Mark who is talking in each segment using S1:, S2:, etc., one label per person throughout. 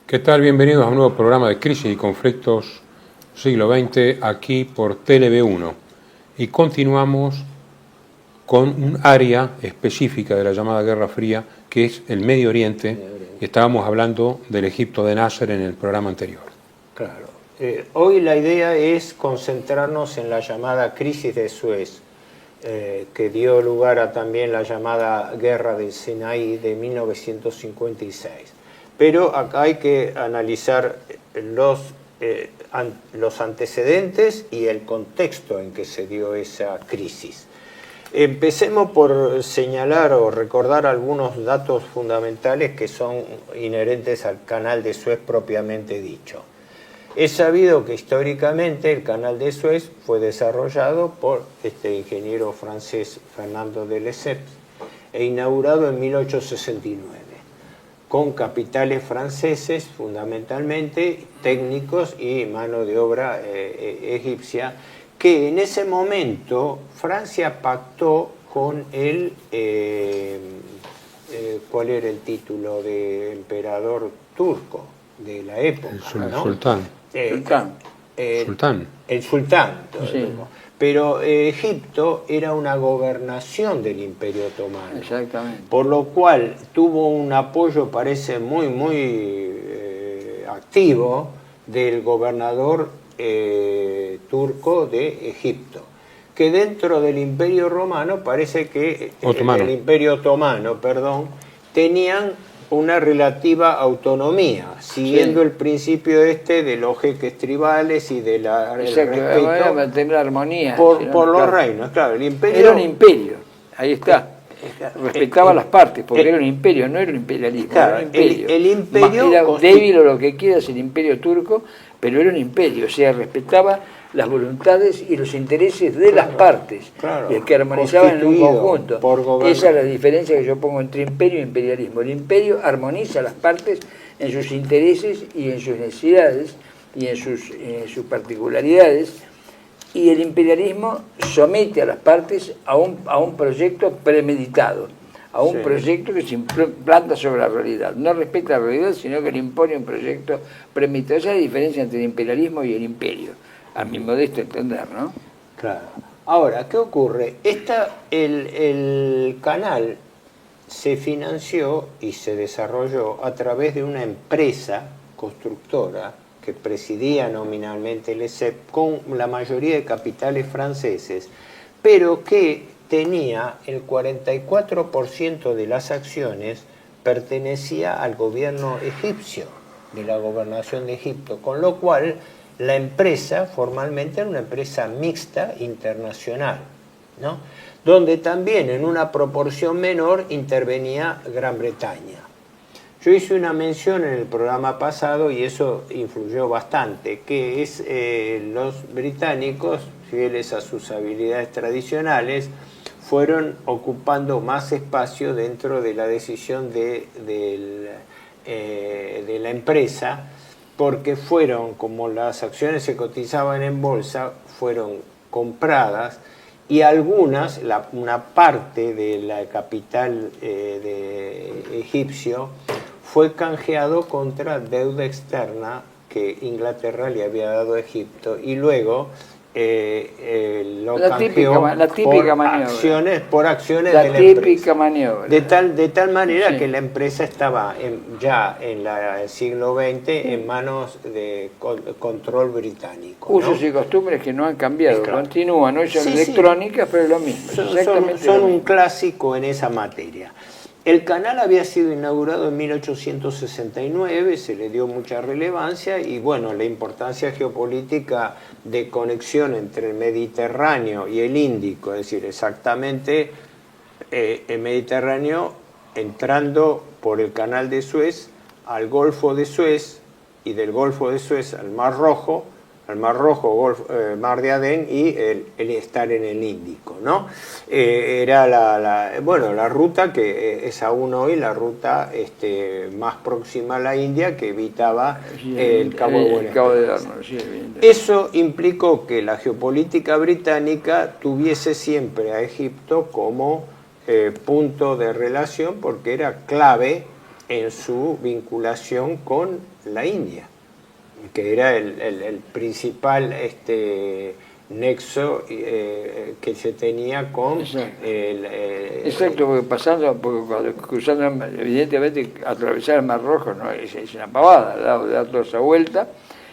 S1: ¿Qué tal? Bienvenidos a un nuevo programa de Crisis y Conflictos Siglo XX aquí por TLV1. Y continuamos con un área específica de la llamada Guerra Fría, que es el Medio Oriente, y estábamos hablando del Egipto de Nasser en el programa anterior.
S2: Claro. Hoy la idea es concentrarnos en la llamada Crisis de Suez, que dio lugar a también la llamada Guerra del Sinaí de 1956. Pero acá hay que analizar los antecedentes y el contexto en que se dio esa crisis. Empecemos por señalar o recordar algunos datos fundamentales que son inherentes al Canal de Suez propiamente dicho. Es sabido que históricamente el Canal de Suez fue desarrollado por este ingeniero francés Fernando de Lesseps e inaugurado en 1869, con capitales franceses fundamentalmente, técnicos y mano de obra egipcia, que en ese momento Francia pactó con el, ¿cuál era el título de emperador turco de la época?
S1: El
S2: ¿no?
S1: sultán.
S2: El sultán.
S3: Sí.
S2: Pero Egipto era una gobernación del Imperio Otomano.
S3: Exactamente.
S2: Por lo cual tuvo un apoyo, parece, muy activo del gobernador turco de Egipto, que dentro del Imperio Romano parece que el Imperio Otomano, tenían una relativa autonomía, siguiendo el principio de los jeques tribales y de la
S3: respeto mantener la armonía
S2: por los reinos. Claro, el imperio
S3: era un imperio, ahí está. Respetaba las partes, porque era un imperio, no era un imperialismo,
S2: claro,
S3: era un imperio.
S2: El imperio
S3: era débil o lo que quieras el imperio turco, pero era un imperio, o sea, respetaba las voluntades y los intereses de las partes, y el que armonizaban en un conjunto. Esa es la diferencia que yo pongo entre imperio e imperialismo. El imperio armoniza las partes en sus intereses y en sus necesidades y en sus particularidades, y el imperialismo somete a las partes a un proyecto premeditado, a un proyecto que se implanta sobre la realidad. No respeta la realidad, sino que le impone un proyecto premeditado. Esa es la diferencia entre el imperialismo y el imperio, a mi modesto entender, ¿no?
S2: Claro. Ahora, ¿qué ocurre? El canal se financió y se desarrolló a través de una empresa constructora que presidía nominalmente Lesseps, con la mayoría de capitales franceses, pero que tenía el 44% de las acciones pertenecía al gobierno egipcio, de la gobernación de Egipto, con lo cual la empresa formalmente era una empresa mixta internacional, ¿no? Donde también en una proporción menor intervenía Gran Bretaña. Yo hice una mención en el programa pasado y eso influyó bastante, que es los británicos, fieles a sus habilidades tradicionales, fueron ocupando más espacio dentro de la decisión de la empresa, porque fueron, como las acciones se cotizaban en bolsa, fueron compradas y algunas, una parte de la capital de egipcio fue canjeado contra deuda externa que Inglaterra le había dado a Egipto y luego lo canjeó por acciones de la empresa.
S3: Maniobra.
S2: De tal manera que la empresa estaba ya en el siglo XX en manos de control británico.
S3: Usos y costumbres que no han cambiado, continúan, no son electrónicas, pero es lo mismo.
S2: Son un clásico en esa materia. El canal había sido inaugurado en 1869, se le dio mucha relevancia y bueno, la importancia geopolítica de conexión entre el Mediterráneo y el Índico, es decir, exactamente el Mediterráneo entrando por el Canal de Suez al Golfo de Suez y del Golfo de Suez al Mar Rojo, Mar de Adén y el estar en el Índico, ¿no? Era la ruta que es aún hoy la ruta más próxima a la India, que evitaba el Cabo de Buena Esperanza. Eso implicó que la geopolítica británica tuviese siempre a Egipto como punto de relación, porque era clave en su vinculación con la India, que era el principal nexo que se tenía con
S3: exacto, porque cruzando, evidentemente, atravesar el Mar Rojo no es una pavada, dar toda esa vuelta,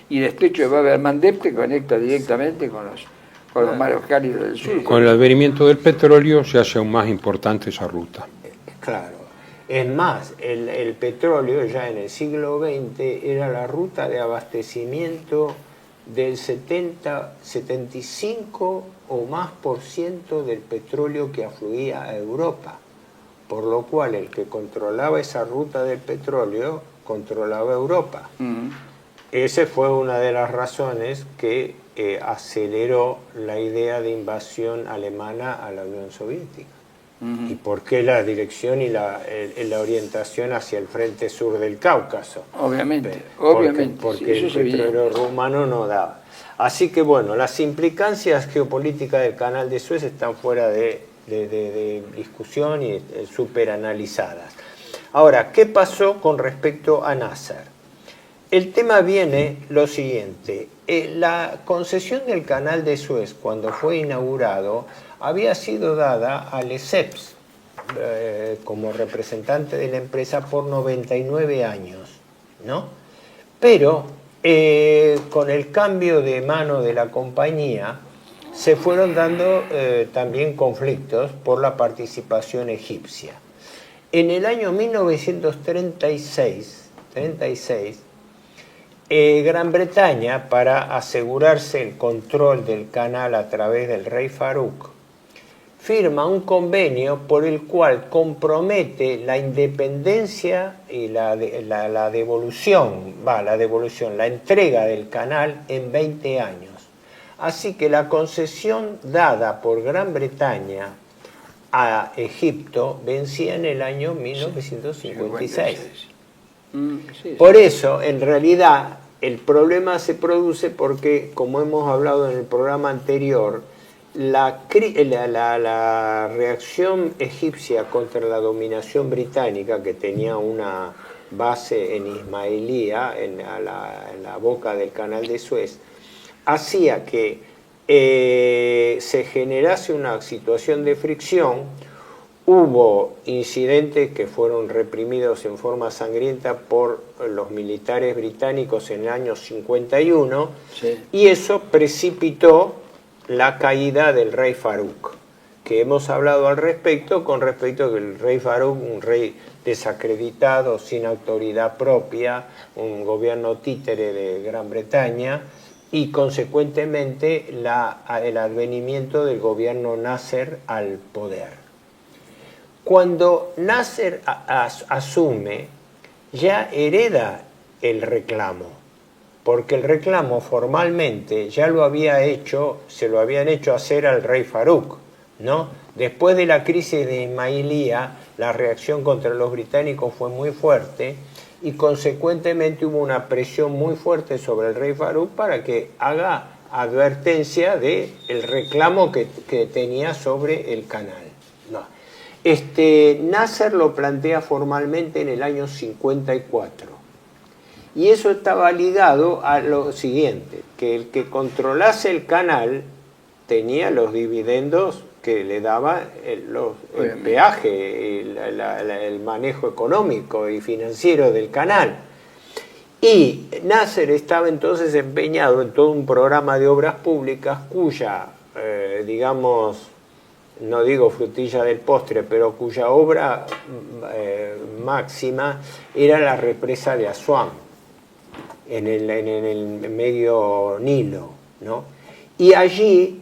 S3: y el estrecho de Bab el-Mandeb te conecta directamente con los mares cálidos del sur.
S1: Con el advenimiento del petróleo se hace aún más importante esa ruta.
S2: Claro. Es más, el petróleo ya en el siglo XX era la ruta de abastecimiento del 75 o más por ciento del petróleo que afluía a Europa, por lo cual el que controlaba esa ruta del petróleo controlaba Europa. Esa fue una de las razones que aceleró la idea de invasión alemana a la Unión Soviética. ¿Y por qué la dirección y la orientación hacia el frente sur del Cáucaso?
S3: Obviamente.
S2: Porque el petróleo rumano no daba. Así que bueno, las implicancias geopolíticas del Canal de Suez están fuera de discusión y súper analizadas. Ahora, ¿qué pasó con respecto a Nasser? El tema viene lo siguiente. La concesión del Canal de Suez, cuando fue inaugurado, había sido dada a Lesseps como representante de la empresa por 99 años, ¿no? Pero con el cambio de mano de la compañía se fueron dando también conflictos por la participación egipcia. En el año 1936, Gran Bretaña, para asegurarse el control del canal a través del rey Farouk, firma un convenio por el cual compromete la independencia y la devolución, la entrega del canal en 20 años. Así que la concesión dada por Gran Bretaña a Egipto vencía en el año 1956. Por eso, en realidad, el problema se produce porque, como hemos hablado en el programa anterior, la reacción egipcia contra la dominación británica, que tenía una base en Ismailía, en la boca del Canal de Suez, hacía que se generase una situación de fricción. Hubo incidentes que fueron reprimidos en forma sangrienta por los militares británicos en el año 51, y eso precipitó la caída del rey Farouk, que hemos hablado al respecto, con respecto a que el rey Farouk, un rey desacreditado, sin autoridad propia, un gobierno títere de Gran Bretaña, y consecuentemente el advenimiento del gobierno Nasser al poder. Cuando Nasser asume, ya hereda el reclamo, porque el reclamo formalmente ya se lo habían hecho hacer al rey Farouk, ¿no? Después de la crisis de Ismailía, la reacción contra los británicos fue muy fuerte y consecuentemente hubo una presión muy fuerte sobre el rey Farouk para que haga advertencia del reclamo que tenía sobre el canal. No. Nasser lo plantea formalmente en el año 54. Y eso estaba ligado a lo siguiente, que el que controlase el canal tenía los dividendos que le daba el peaje, el manejo económico y financiero del canal. Y Nasser estaba entonces empeñado en todo un programa de obras públicas cuya, digamos, no digo frutilla del postre, pero cuya obra máxima era la represa de Asuán, en el medio Nilo, ¿no? Y allí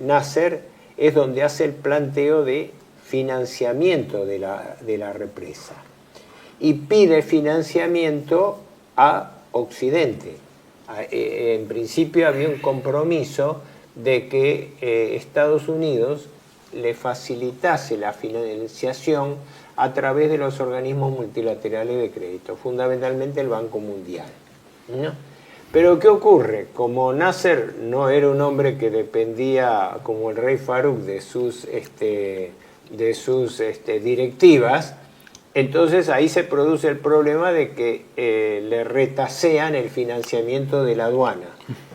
S2: Nasser es donde hace el planteo de financiamiento de la represa y pide financiamiento a Occidente. En principio había un compromiso de que Estados Unidos le facilitase la financiación a través de los organismos multilaterales de crédito, fundamentalmente el Banco Mundial, ¿no? Pero ¿qué ocurre? Como Nasser no era un hombre que dependía, como el rey Farouk, de directivas, entonces ahí se produce el problema de que le retasean el financiamiento de la aduana.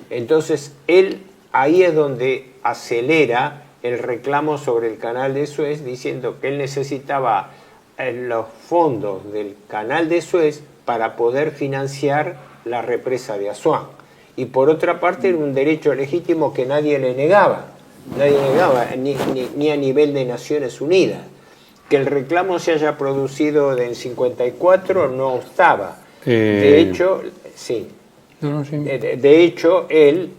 S2: Entonces él ahí es donde acelera el reclamo sobre el canal de Suez, diciendo que él necesitaba los fondos del canal de Suez para poder financiar la represa de Asuán. Y por otra parte era un derecho legítimo que nadie le negaba, ni a nivel de Naciones Unidas. Que el reclamo se haya producido en 54 no estaba. De hecho, sí. De hecho, él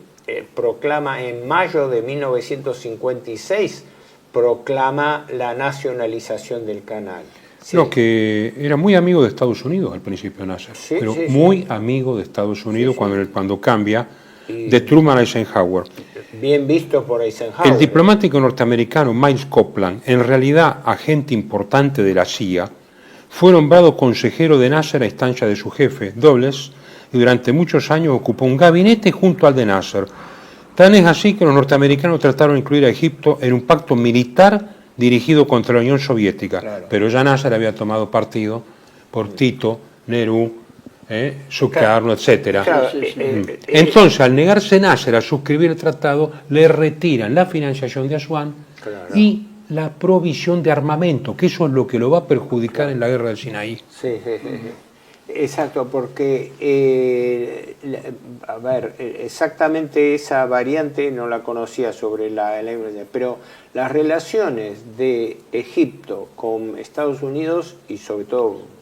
S2: proclama en mayo de 1956, proclama la nacionalización del canal.
S1: Sí. No, que era muy amigo de Estados Unidos al principio, Nasser, sí, pero sí, muy amigo de Estados Unidos cuando cambia de Truman a Eisenhower.
S2: Bien visto por Eisenhower.
S1: El diplomático norteamericano Miles Copeland, en realidad agente importante de la CIA, fue nombrado consejero de Nasser a instancia de su jefe, Dulles, y durante muchos años ocupó un gabinete junto al de Nasser. Tan es así que los norteamericanos trataron de incluir a Egipto en un pacto militar dirigido contra la Unión Soviética, claro. Pero ya Nasser había tomado partido por Tito, Nehru, Sukarno, etc. Claro, entonces, al negarse Nasser a suscribir el tratado, le retiran la financiación de Asuán y la provisión de armamento, que eso es lo que lo va a perjudicar en la guerra del Sinaí.
S2: Sí. Exacto, porque, exactamente esa variante no la conocía sobre pero las relaciones de Egipto con Estados Unidos, y sobre todo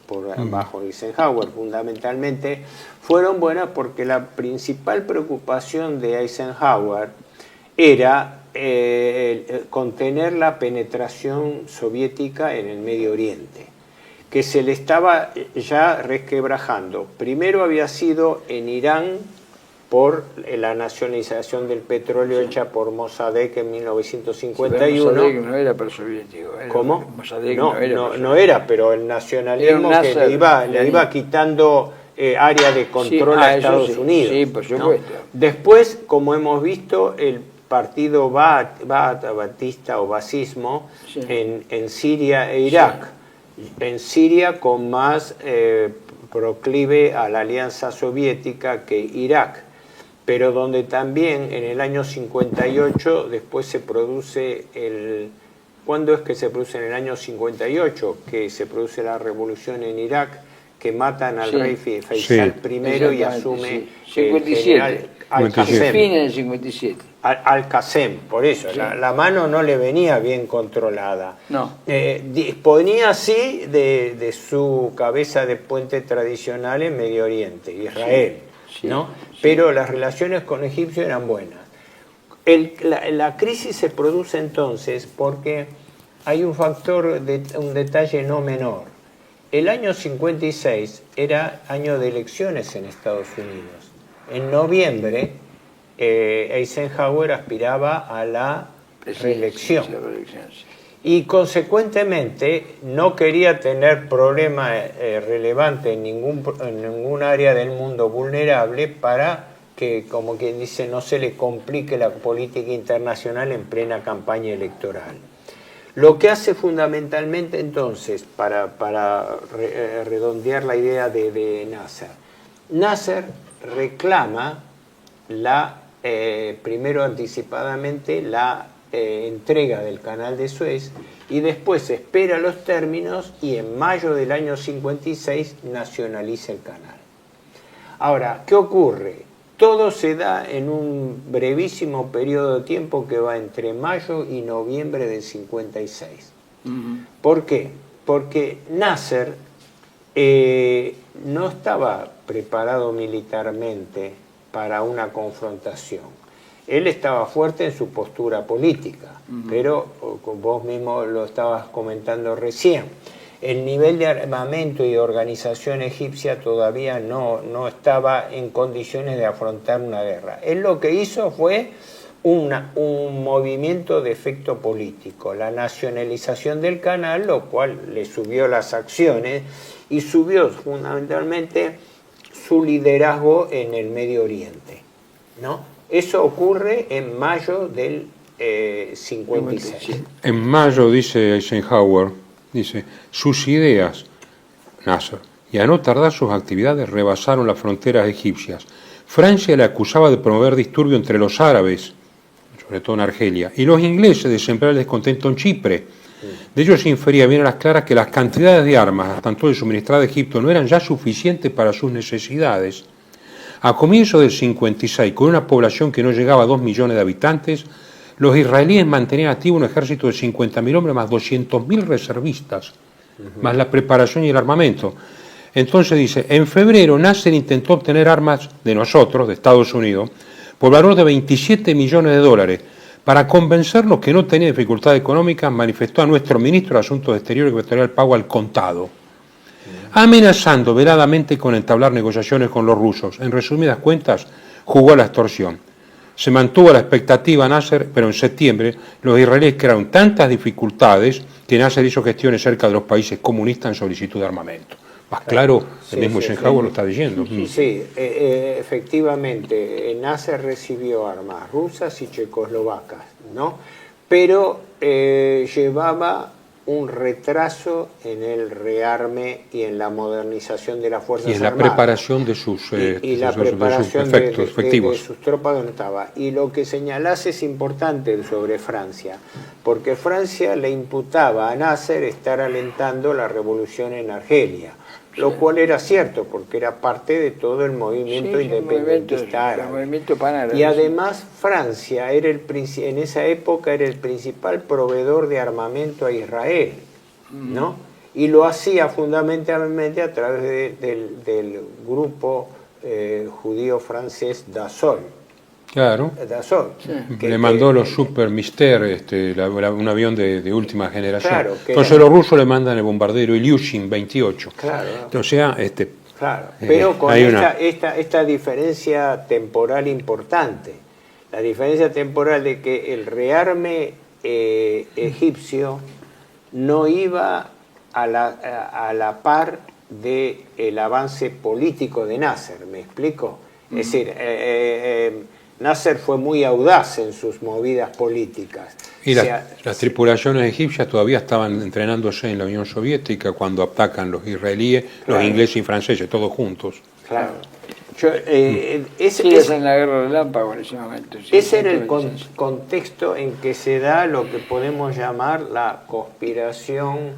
S2: bajo Eisenhower fundamentalmente, fueron buenas porque la principal preocupación de Eisenhower era contener la penetración soviética en el Medio Oriente, que se le estaba ya resquebrajando. Primero había sido en Irán por la nacionalización del petróleo hecha por Mossadegh en 1951.
S3: Mossadegh no era prosoviético.
S2: ¿Cómo? Mossadegh no era, pero el nacionalismo que le iba quitando área de control a Estados Unidos.
S3: Sí, por supuesto.
S2: ¿No? Después, como hemos visto, el partido Ba'athista o Basismo en Siria e Irak. En Siria con más proclive a la alianza soviética que Irak, pero donde también en el año 58 después se produce ¿cuándo es que se produce? En el año 58, que se produce la revolución en Irak, que matan al rey Faisal I y asume
S3: 57.
S2: Al-Qasem.
S3: Fin en el 57.
S2: Al-Qasem, por eso, la mano no le venía bien controlada.
S3: No.
S2: Disponía así de su cabeza de puente tradicional en Medio Oriente, Israel, ¿no? Pero las relaciones con Egipcio eran buenas. La crisis se produce entonces porque hay un factor, un detalle no menor. El año 56 era año de elecciones en Estados Unidos. En noviembre, Eisenhower aspiraba a la reelección y consecuentemente no quería tener problema relevante en ningún área del mundo vulnerable para que, como quien dice, no se le complique la política internacional en plena campaña electoral. Lo que hace fundamentalmente entonces, para redondear la idea de Nasser reclama primero anticipadamente la entrega del canal de Suez y después espera los términos y en mayo del año 56 nacionaliza el canal. Ahora, ¿qué ocurre? Todo se da en un brevísimo periodo de tiempo que va entre mayo y noviembre del 56. ¿Por qué? Porque Nasser no estaba preparado militarmente para una confrontación. Él estaba fuerte en su postura política, pero vos mismo lo estabas comentando recién. El nivel de armamento y de organización egipcia todavía no estaba en condiciones de afrontar una guerra. Él lo que hizo fue un movimiento de efecto político, la nacionalización del canal, lo cual le subió las acciones y subió fundamentalmente su liderazgo en el Medio Oriente, ¿no? Eso ocurre en mayo del 56.
S1: En mayo, dice Eisenhower, dice, sus ideas, Nasser, y a no tardar sus actividades rebasaron las fronteras egipcias. Francia le acusaba de promover disturbio entre los árabes, sobre todo en Argelia, y los ingleses de sembrar el descontento en Chipre. De ello se infería bien a las claras que las cantidades de armas, tanto de suministradas a Egipto, no eran ya suficientes para sus necesidades. A comienzos del 56, con una población que no llegaba a 2 millones de habitantes, los israelíes mantenían activo un ejército de 50.000 hombres más 200.000 reservistas, más la preparación y el armamento. Entonces dice, en febrero Nasser intentó obtener armas de nosotros, de Estados Unidos, por valor de 27 millones de dólares. Para convencernos que no tenía dificultades económicas, manifestó a nuestro ministro de Asuntos Exteriores que efectuaría el pago al contado, amenazando veladamente con entablar negociaciones con los rusos. En resumidas cuentas, jugó a la extorsión. Se mantuvo a la expectativa Nasser, pero en septiembre los israelíes crearon tantas dificultades que Nasser hizo gestiones cerca de los países comunistas en solicitud de armamento. Más claro, el mismo Eisenhower lo está diciendo.
S2: Sí, efectivamente, Nasser recibió armas rusas y checoslovacas, ¿no? Pero llevaba un retraso en el rearme y en la modernización de las Fuerzas Armadas.
S1: Y en la preparación de sus efectivos.
S2: De sus tropas donde estaba. Y lo que señalás es importante sobre Francia, porque Francia le imputaba a Nasser estar alentando la revolución en Argelia, lo cual era cierto, porque era parte de todo el movimiento independentista árabe. Y además Francia era en esa época era el principal proveedor de armamento a Israel, ¿no? Y lo hacía fundamentalmente a través del grupo judío francés Dassault.
S1: Claro.
S2: Dassault,
S1: le mandó los Super Mister, un avión de última generación.
S2: Claro,
S1: entonces los rusos le mandan el bombardero Ilyushin 28.
S2: Claro.
S1: O sea,
S2: claro. Pero con esta diferencia temporal importante. La diferencia temporal de que el rearme egipcio no iba a la par del avance político de Nasser, ¿me explico? Es decir, Nasser fue muy audaz en sus movidas políticas.
S1: Y las tripulaciones egipcias todavía estaban entrenándose en la Unión Soviética cuando atacan los israelíes, los ingleses y franceses, todos juntos.
S2: Claro.
S3: Es en la guerra relámpago en ese momento.
S2: Ese era el contexto en que se da lo que podemos llamar la conspiración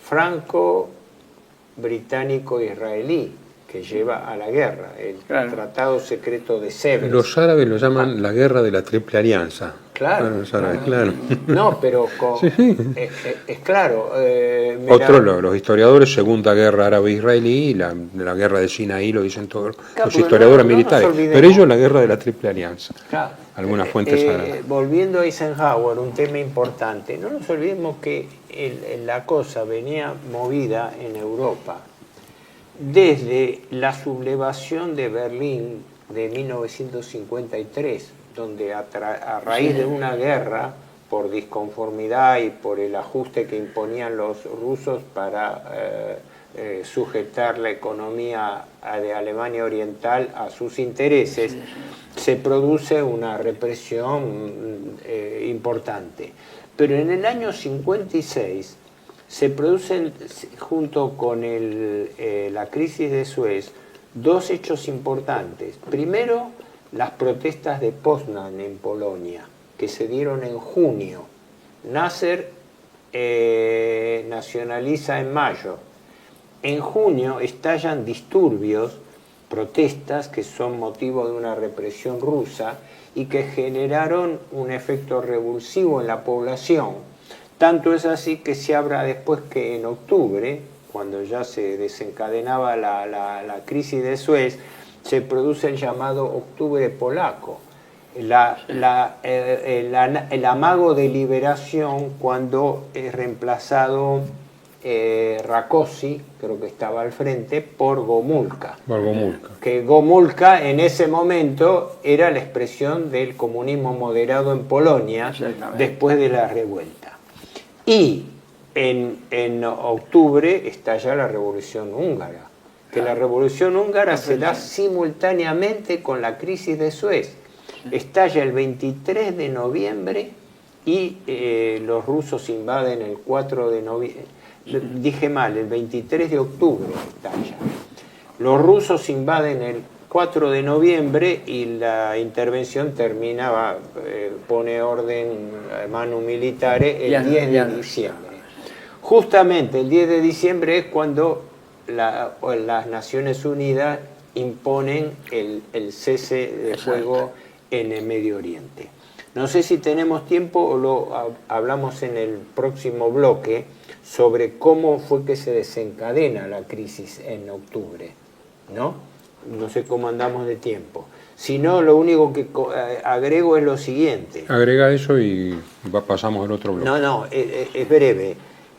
S2: franco-británico-israelí, que lleva a la guerra, el Tratado Secreto de Sèvres.
S1: Los árabes lo llaman la guerra de la Triple Alianza.
S2: Claro.
S1: Los árabes, claro.
S2: No, pero es claro.
S1: Los historiadores, Segunda Guerra Árabe-Israelí, y la guerra de Sinaí, lo dicen todos los historiadores militares. Pero ellos la guerra de la Triple Alianza.
S2: Claro.
S1: Algunas fuentes árabes.
S2: Volviendo a Eisenhower, un tema importante. No nos olvidemos que la cosa venía movida en Europa desde la sublevación de Berlín de 1953, donde a raíz de una guerra, por disconformidad y por el ajuste que imponían los rusos para sujetar la economía de Alemania Oriental a sus intereses, se produce una represión importante. Pero en el año 56 se producen, junto con la crisis de Suez, dos hechos importantes. Primero, las protestas de Poznań en Polonia, que se dieron en junio. Nasser nacionaliza en mayo. En junio estallan disturbios, protestas que son motivo de una represión rusa y que generaron un efecto revulsivo en la población. Tanto es así que se habla después que en octubre, cuando ya se desencadenaba la crisis de Suez, se produce el llamado Octubre Polaco, el amago de liberación cuando es reemplazado Rákosi, creo que estaba al frente, por Gomulka. Que Gomulka en ese momento era la expresión del comunismo moderado en Polonia después de la revuelta. Y en octubre estalla la Revolución Húngara, que la Revolución Húngara se da simultáneamente con la crisis de Suez. Estalla el 23 de noviembre y los rusos invaden el 4 de noviembre, dije mal, el 23 de octubre está ya. Los rusos invaden el 4 de noviembre y la intervención termina, pone orden manu militare el 10 de diciembre. Justamente el 10 de diciembre es cuando las Naciones Unidas imponen el cese de fuego en el Medio Oriente. No sé si tenemos tiempo o lo hablamos en el próximo bloque sobre cómo fue que se desencadena la crisis en octubre, ¿no? No sé cómo andamos de tiempo. Si no, lo único que agrego es lo siguiente.
S1: Agrega eso y pasamos al otro bloque.
S2: No, es breve.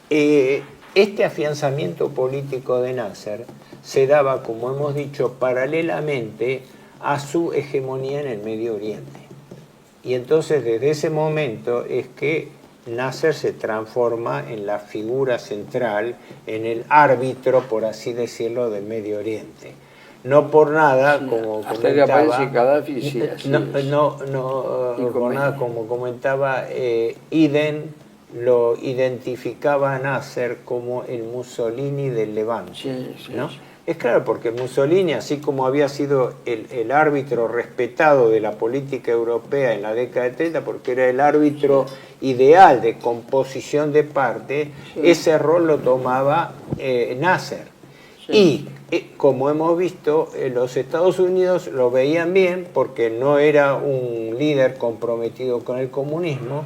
S2: Este afianzamiento político de Nasser se daba, como hemos dicho, paralelamente a su hegemonía en el Medio Oriente. Y entonces desde ese momento es que Nasser se transforma en la figura central, en el árbitro, por así decirlo, del Medio Oriente. No por nada, como comentaba,
S3: Gaddafi,
S2: por nada, como comentaba Iden, lo identificaba a Nasser como el Mussolini del Levante, ¿no? Es claro, porque Mussolini, así como había sido el árbitro respetado de la política europea en la década de 30, porque era el árbitro ideal de composición de parte, ese rol lo tomaba Nasser. Y como hemos visto, los Estados Unidos lo veían bien porque no era un líder comprometido con el comunismo,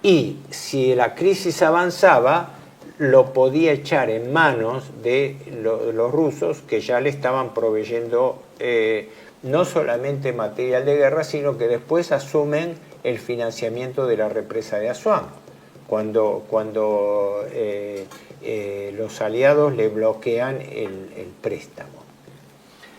S2: y si la crisis avanzaba, lo podía echar en manos de los rusos, que ya le estaban proveyendo no solamente material de guerra, sino que después asumen el financiamiento de la represa de Asuán, cuando los aliados le bloquean el préstamo.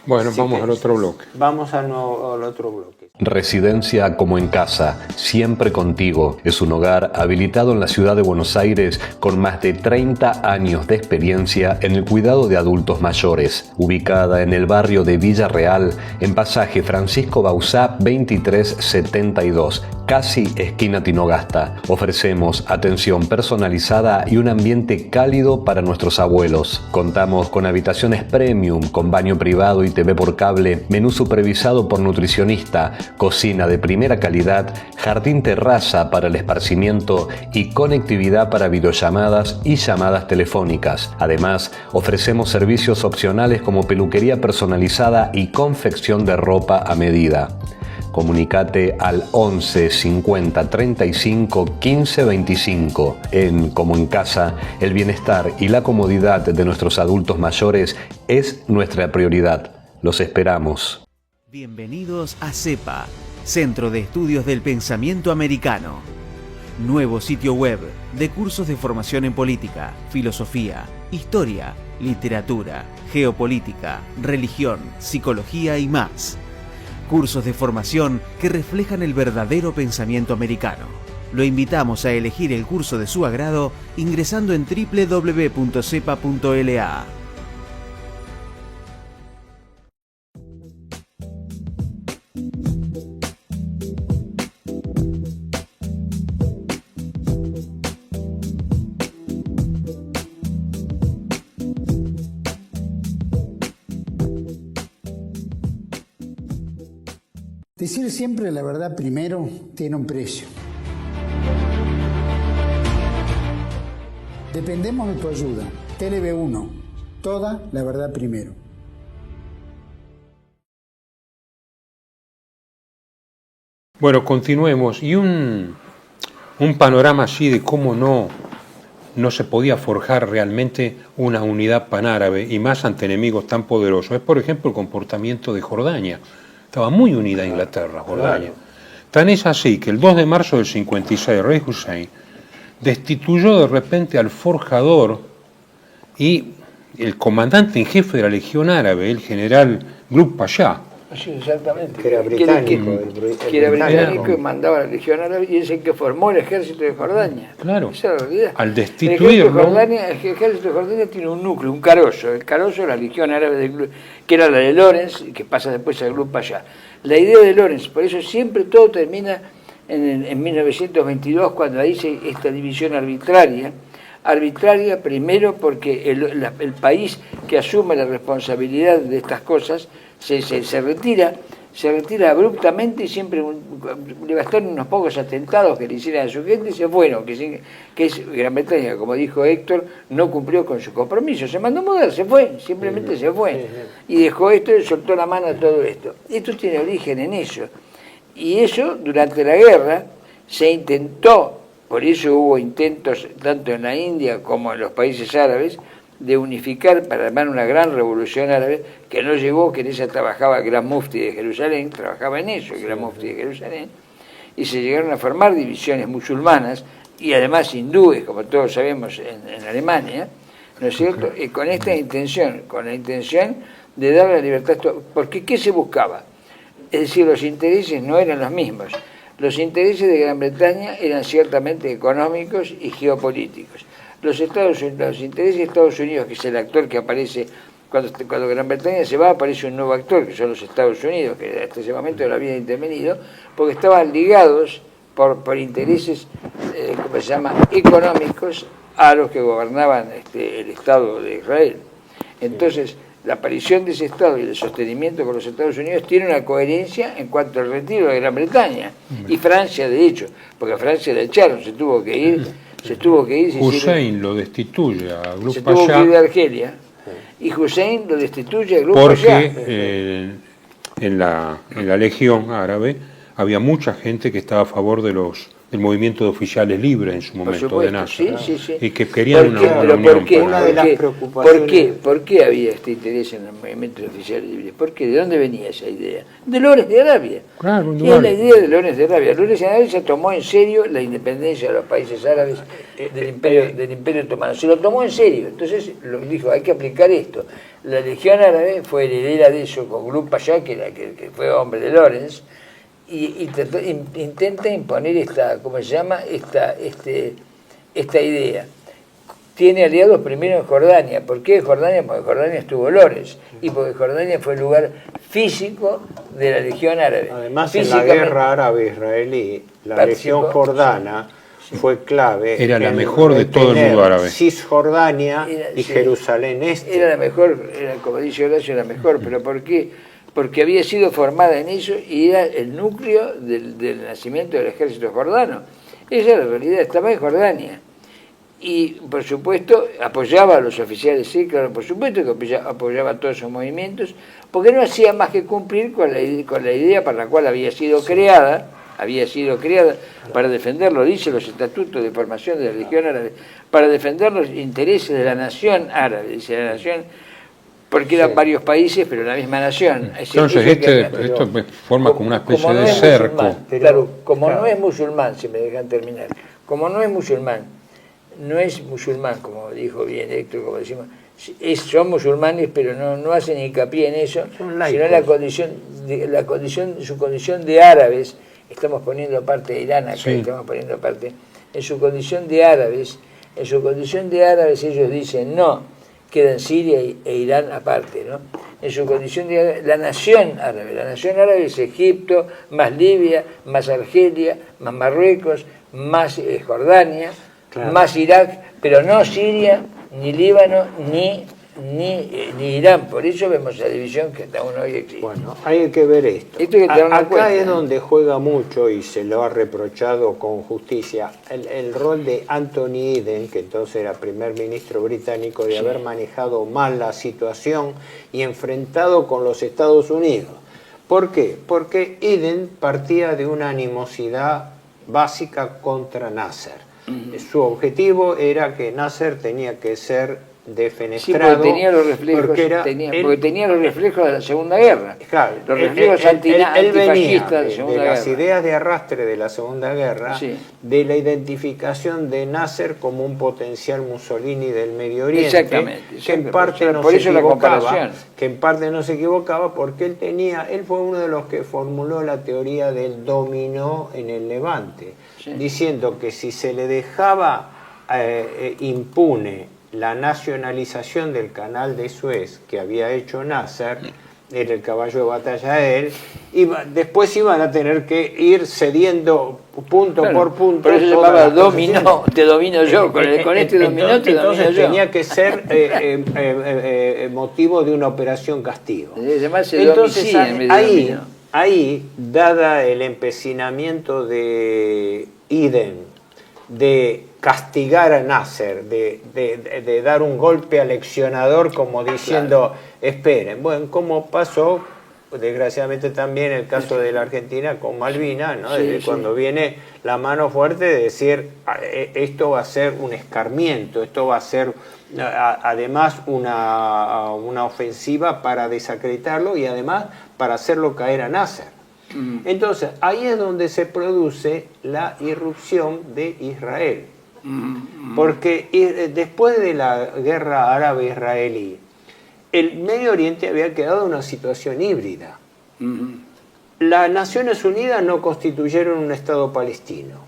S1: Bueno, vamos al otro bloque.
S2: Vamos al otro bloque.
S4: Residencia como en casa, siempre contigo. Es un hogar habilitado en la ciudad de Buenos Aires con más de 30 años de experiencia en el cuidado de adultos mayores. Ubicada en el barrio de Villa Real, en pasaje Francisco Bauzá 2372, casi esquina Tinogasta. Ofrecemos atención personalizada y un ambiente cálido para nuestros abuelos. Contamos con habitaciones premium, con baño privado y TV por cable, menú supervisado por nutricionista, cocina de primera calidad, jardín terraza para el esparcimiento y conectividad para videollamadas y llamadas telefónicas. Además, ofrecemos servicios opcionales como peluquería personalizada y confección de ropa a medida. Comunicate al 11 50 35 15 25. En Como en Casa, el bienestar y la comodidad de nuestros adultos mayores es nuestra prioridad. Los esperamos.
S5: Bienvenidos a CEPA, Centro de Estudios del Pensamiento Americano. Nuevo sitio web de cursos de formación en política, filosofía, historia, literatura, geopolítica, religión, psicología y más. Cursos de formación que reflejan el verdadero pensamiento americano. Lo invitamos a elegir el curso de su agrado ingresando en www.cepa.la.
S6: Decir siempre la verdad primero tiene un precio. Dependemos de tu ayuda. TLB1, toda la verdad primero.
S1: Bueno, continuemos. Y un panorama así de cómo no se podía forjar realmente una unidad panárabe, y más ante enemigos tan poderosos, es por ejemplo el comportamiento de Jordania. Estaba muy unida a Inglaterra, Jordania. Tan es así que el 2 de marzo del 56, Rey Hussein destituyó de repente al forjador y el comandante en jefe de la Legión Árabe, el general Gluck Pasha.
S3: Sí, exactamente.
S2: Que era británico.
S3: Que era británico y mandaba a la Legión Árabe, y es el que formó el ejército de Jordania.
S1: Claro.
S3: Esa es la realidad.
S1: Al destituirlo.
S3: El ejército de Jordania tiene un núcleo, un carozo. El carozo es la Legión Árabe, que era la de Lorenz, que pasa después al Gluck Pasha. La idea de Lorenz, por eso siempre todo termina en 1922, cuando hice esta división arbitraria. Arbitraria primero porque el país que asume la responsabilidad de estas cosas se retira abruptamente y siempre le bastaron unos pocos atentados que le hicieran a su gente y se fueron, que es Gran Bretaña, como dijo Héctor, no cumplió con su compromiso, se mandó a mudar, se fue, simplemente se fue, y dejó esto y soltó la mano a todo esto. Esto tiene origen en eso, y eso durante la guerra se intentó, por eso hubo intentos tanto en la India como en los países árabes, de unificar para armar una gran revolución árabe, que no llegó, que en esa trabajaba el Gran Mufti de Jerusalén, trabajaba en eso el Gran Mufti de Jerusalén, y se llegaron a formar divisiones musulmanas, y además hindúes, como todos sabemos, en Alemania, ¿no es cierto? Y con esta intención, con la intención de dar la libertad, porque ¿qué se buscaba? Es decir, los intereses no eran los mismos. Los intereses de Gran Bretaña eran ciertamente económicos y geopolíticos. Los intereses de Estados Unidos, que es el actor que aparece cuando Gran Bretaña se va, aparece un nuevo actor, que son los Estados Unidos, que hasta ese momento no habían intervenido, porque estaban ligados por intereses, ¿cómo se llama?, económicos a los que gobernaban el Estado de Israel. Entonces, la aparición de ese Estado y el sostenimiento con los Estados Unidos tiene una coherencia en cuanto al retiro de Gran Bretaña. Y Francia, de hecho, porque a Francia la echaron, se tuvo que ir.
S1: Hussein lo destituye a Gluck
S3: Se tuvo que ir de Argelia. Y Hussein lo destituye a Gluck Pasha.
S1: Porque en la legión árabe había mucha gente que estaba a favor del movimiento de oficiales libres en su momento de Nasser, y que querían una unión.
S3: ¿Por qué había este interés en el movimiento de oficiales libres? ¿Por qué? ¿De dónde venía esa idea? De Lawrence de Arabia.
S1: Claro,
S3: y es la idea de Lawrence de Arabia. Lawrence de Arabia se tomó en serio la independencia de los países árabes del Imperio Otomano. Se lo tomó en serio. Entonces dijo, hay que aplicar esto. La Legión Árabe fue heredera de eso con Gluck Pasha, que fue hombre de Lawrence, y intenta imponer esta idea. Tiene aliados primero en Jordania. ¿Por qué Jordania? Porque Jordania estuvo Lawrence, y porque Jordania fue el lugar físico de la Legión Árabe.
S2: Además, en la guerra árabe-israelí, la Legión Jordana fue clave.
S1: Era la mejor de todo el mundo árabe.
S2: Cisjordania y Jerusalén Este.
S3: Era la mejor, como dice Horacio, la mejor. ¿Pero por qué? Porque había sido formada en eso y era el núcleo del nacimiento del ejército jordano. Esa era la realidad, estaba en Jordania. Y, por supuesto, apoyaba a los oficiales, sí, claro, por supuesto que apoyaba a todos esos movimientos, porque no hacía más que cumplir con la idea para la cual había sido creada para defender, lo dicen los estatutos de formación de la Legión Árabe, para defender los intereses de la nación árabe, dice la nación, porque eran varios países, pero la misma nación.
S1: Entonces, esto forma como una especie de cerco.
S3: Claro, como no es musulmán, si me dejan terminar, como no es musulmán, como dijo bien Héctor, como decimos, son musulmanes, pero no hacen hincapié en eso, sino en su condición de árabes. Estamos poniendo parte de Irán acá, estamos poniendo parte. En su condición de árabes, ellos dicen no. Quedan Siria e Irán aparte, ¿no? En su condición de la nación árabe es Egipto, más Libia, más Argelia, más Marruecos, más Jordania, más Irak, pero no Siria, ni Líbano, ni Irán. Por eso vemos la división que hasta hoy existe.
S2: Bueno, hay que ver esto. Acá es donde juega mucho, y se lo ha reprochado con justicia, el rol de Anthony Eden, que entonces era primer ministro británico, de haber manejado mal la situación y enfrentado con los Estados Unidos. ¿Por qué? Porque Eden partía de una animosidad básica contra Nasser. Su objetivo era que Nasser tenía que ser defenestrado,
S3: porque tenía los reflejos de la Segunda Guerra.
S2: Claro,
S3: los reflejos antifascistas de la Segunda Guerra.
S2: De las ideas de arrastre de la Segunda Guerra, de la identificación de Nasser como un potencial Mussolini del Medio Oriente, que en parte no se equivocaba, porque él fue uno de los que formuló la teoría del dominó en el Levante, diciendo que si se le dejaba impune la nacionalización del canal de Suez que había hecho Nasser, era el caballo de batalla de él, después iban a tener que ir cediendo punto por punto.
S3: Por eso se llamaba dominó, te domino yo, con este dominó te domino yo.
S2: Entonces tenía que ser motivo de una operación castigo. Entonces ahí, dada el empecinamiento de Eden de castigar a Nasser, de dar un golpe aleccionador como diciendo, esperen, bueno, como pasó desgraciadamente también el caso de la Argentina con Malvinas, ¿no? Cuando viene la mano fuerte de decir, esto va a ser un escarmiento, esto va a ser además una ofensiva para desacreditarlo y además para hacerlo caer a Nasser. Entonces, ahí es donde se produce la irrupción de Israel. Porque después de la guerra árabe-israelí, el Medio Oriente había quedado en una situación híbrida. Las Naciones Unidas no constituyeron un Estado palestino.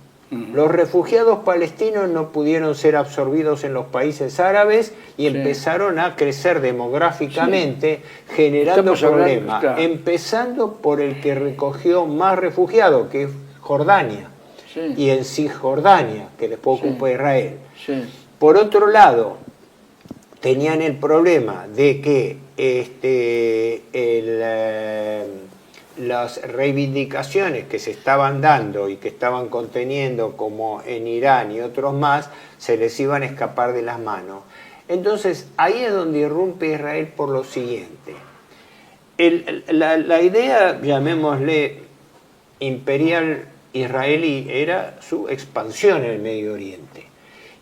S2: Los refugiados palestinos no pudieron ser absorbidos en los países árabes y empezaron a crecer demográficamente, generando problemas. Empezando por el que recogió más refugiados, que es Jordania, y en Cisjordania, que después ocupó Israel. Por otro lado, tenían el problema de que las reivindicaciones que se estaban dando y que estaban conteniendo, como en Irán y otros más, se les iban a escapar de las manos. Entonces, ahí es donde irrumpe Israel por lo siguiente. La idea, llamémosle, imperial israelí, era su expansión en el Medio Oriente.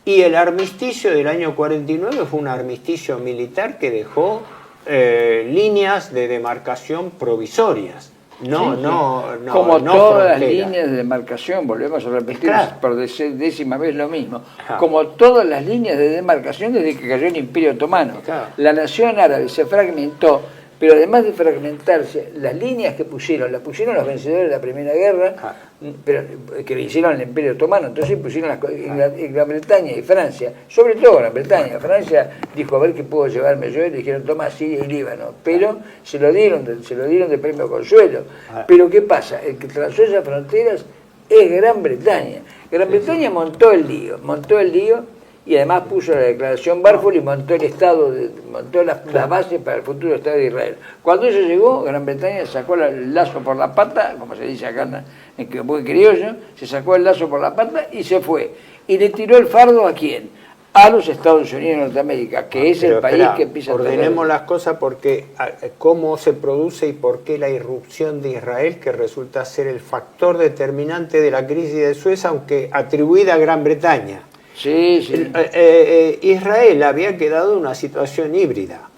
S2: Y el armisticio del año 49 fue un armisticio militar que dejó líneas de demarcación provisorias.
S3: Como todas las líneas de demarcación, volvemos a repetir por décima vez lo mismo, como todas las líneas de demarcación desde que cayó el Imperio Otomano. La nación árabe se fragmentó, pero además de fragmentarse, las líneas que las pusieron los vencedores de la Primera Guerra, pero que vencieron el Imperio Otomano, entonces pusieron Gran Bretaña y Francia, sobre todo Gran Bretaña. Francia dijo, a ver qué puedo llevarme yo, y le dijeron, toma Siria y Líbano, pero se lo dieron de premio consuelo. Pero ¿qué pasa? El que trazó esas fronteras es Gran Bretaña. Gran Bretaña montó el lío, y además puso la declaración Balfour y montó el Estado, montó las bases para el futuro Estado de Israel. Cuando eso llegó, Gran Bretaña sacó el lazo por la pata, como se dice acá en buen criollo, se sacó el lazo por la pata y se fue. Y le tiró el fardo ¿a quién? A los Estados Unidos de Norteamérica, que es el país que empieza a tener.
S2: Ordenemos las cosas porque cómo se produce y por qué la irrupción de Israel, que resulta ser el factor determinante de la crisis de Suez, aunque atribuida a Gran Bretaña. Israel había quedado en una situación híbrida.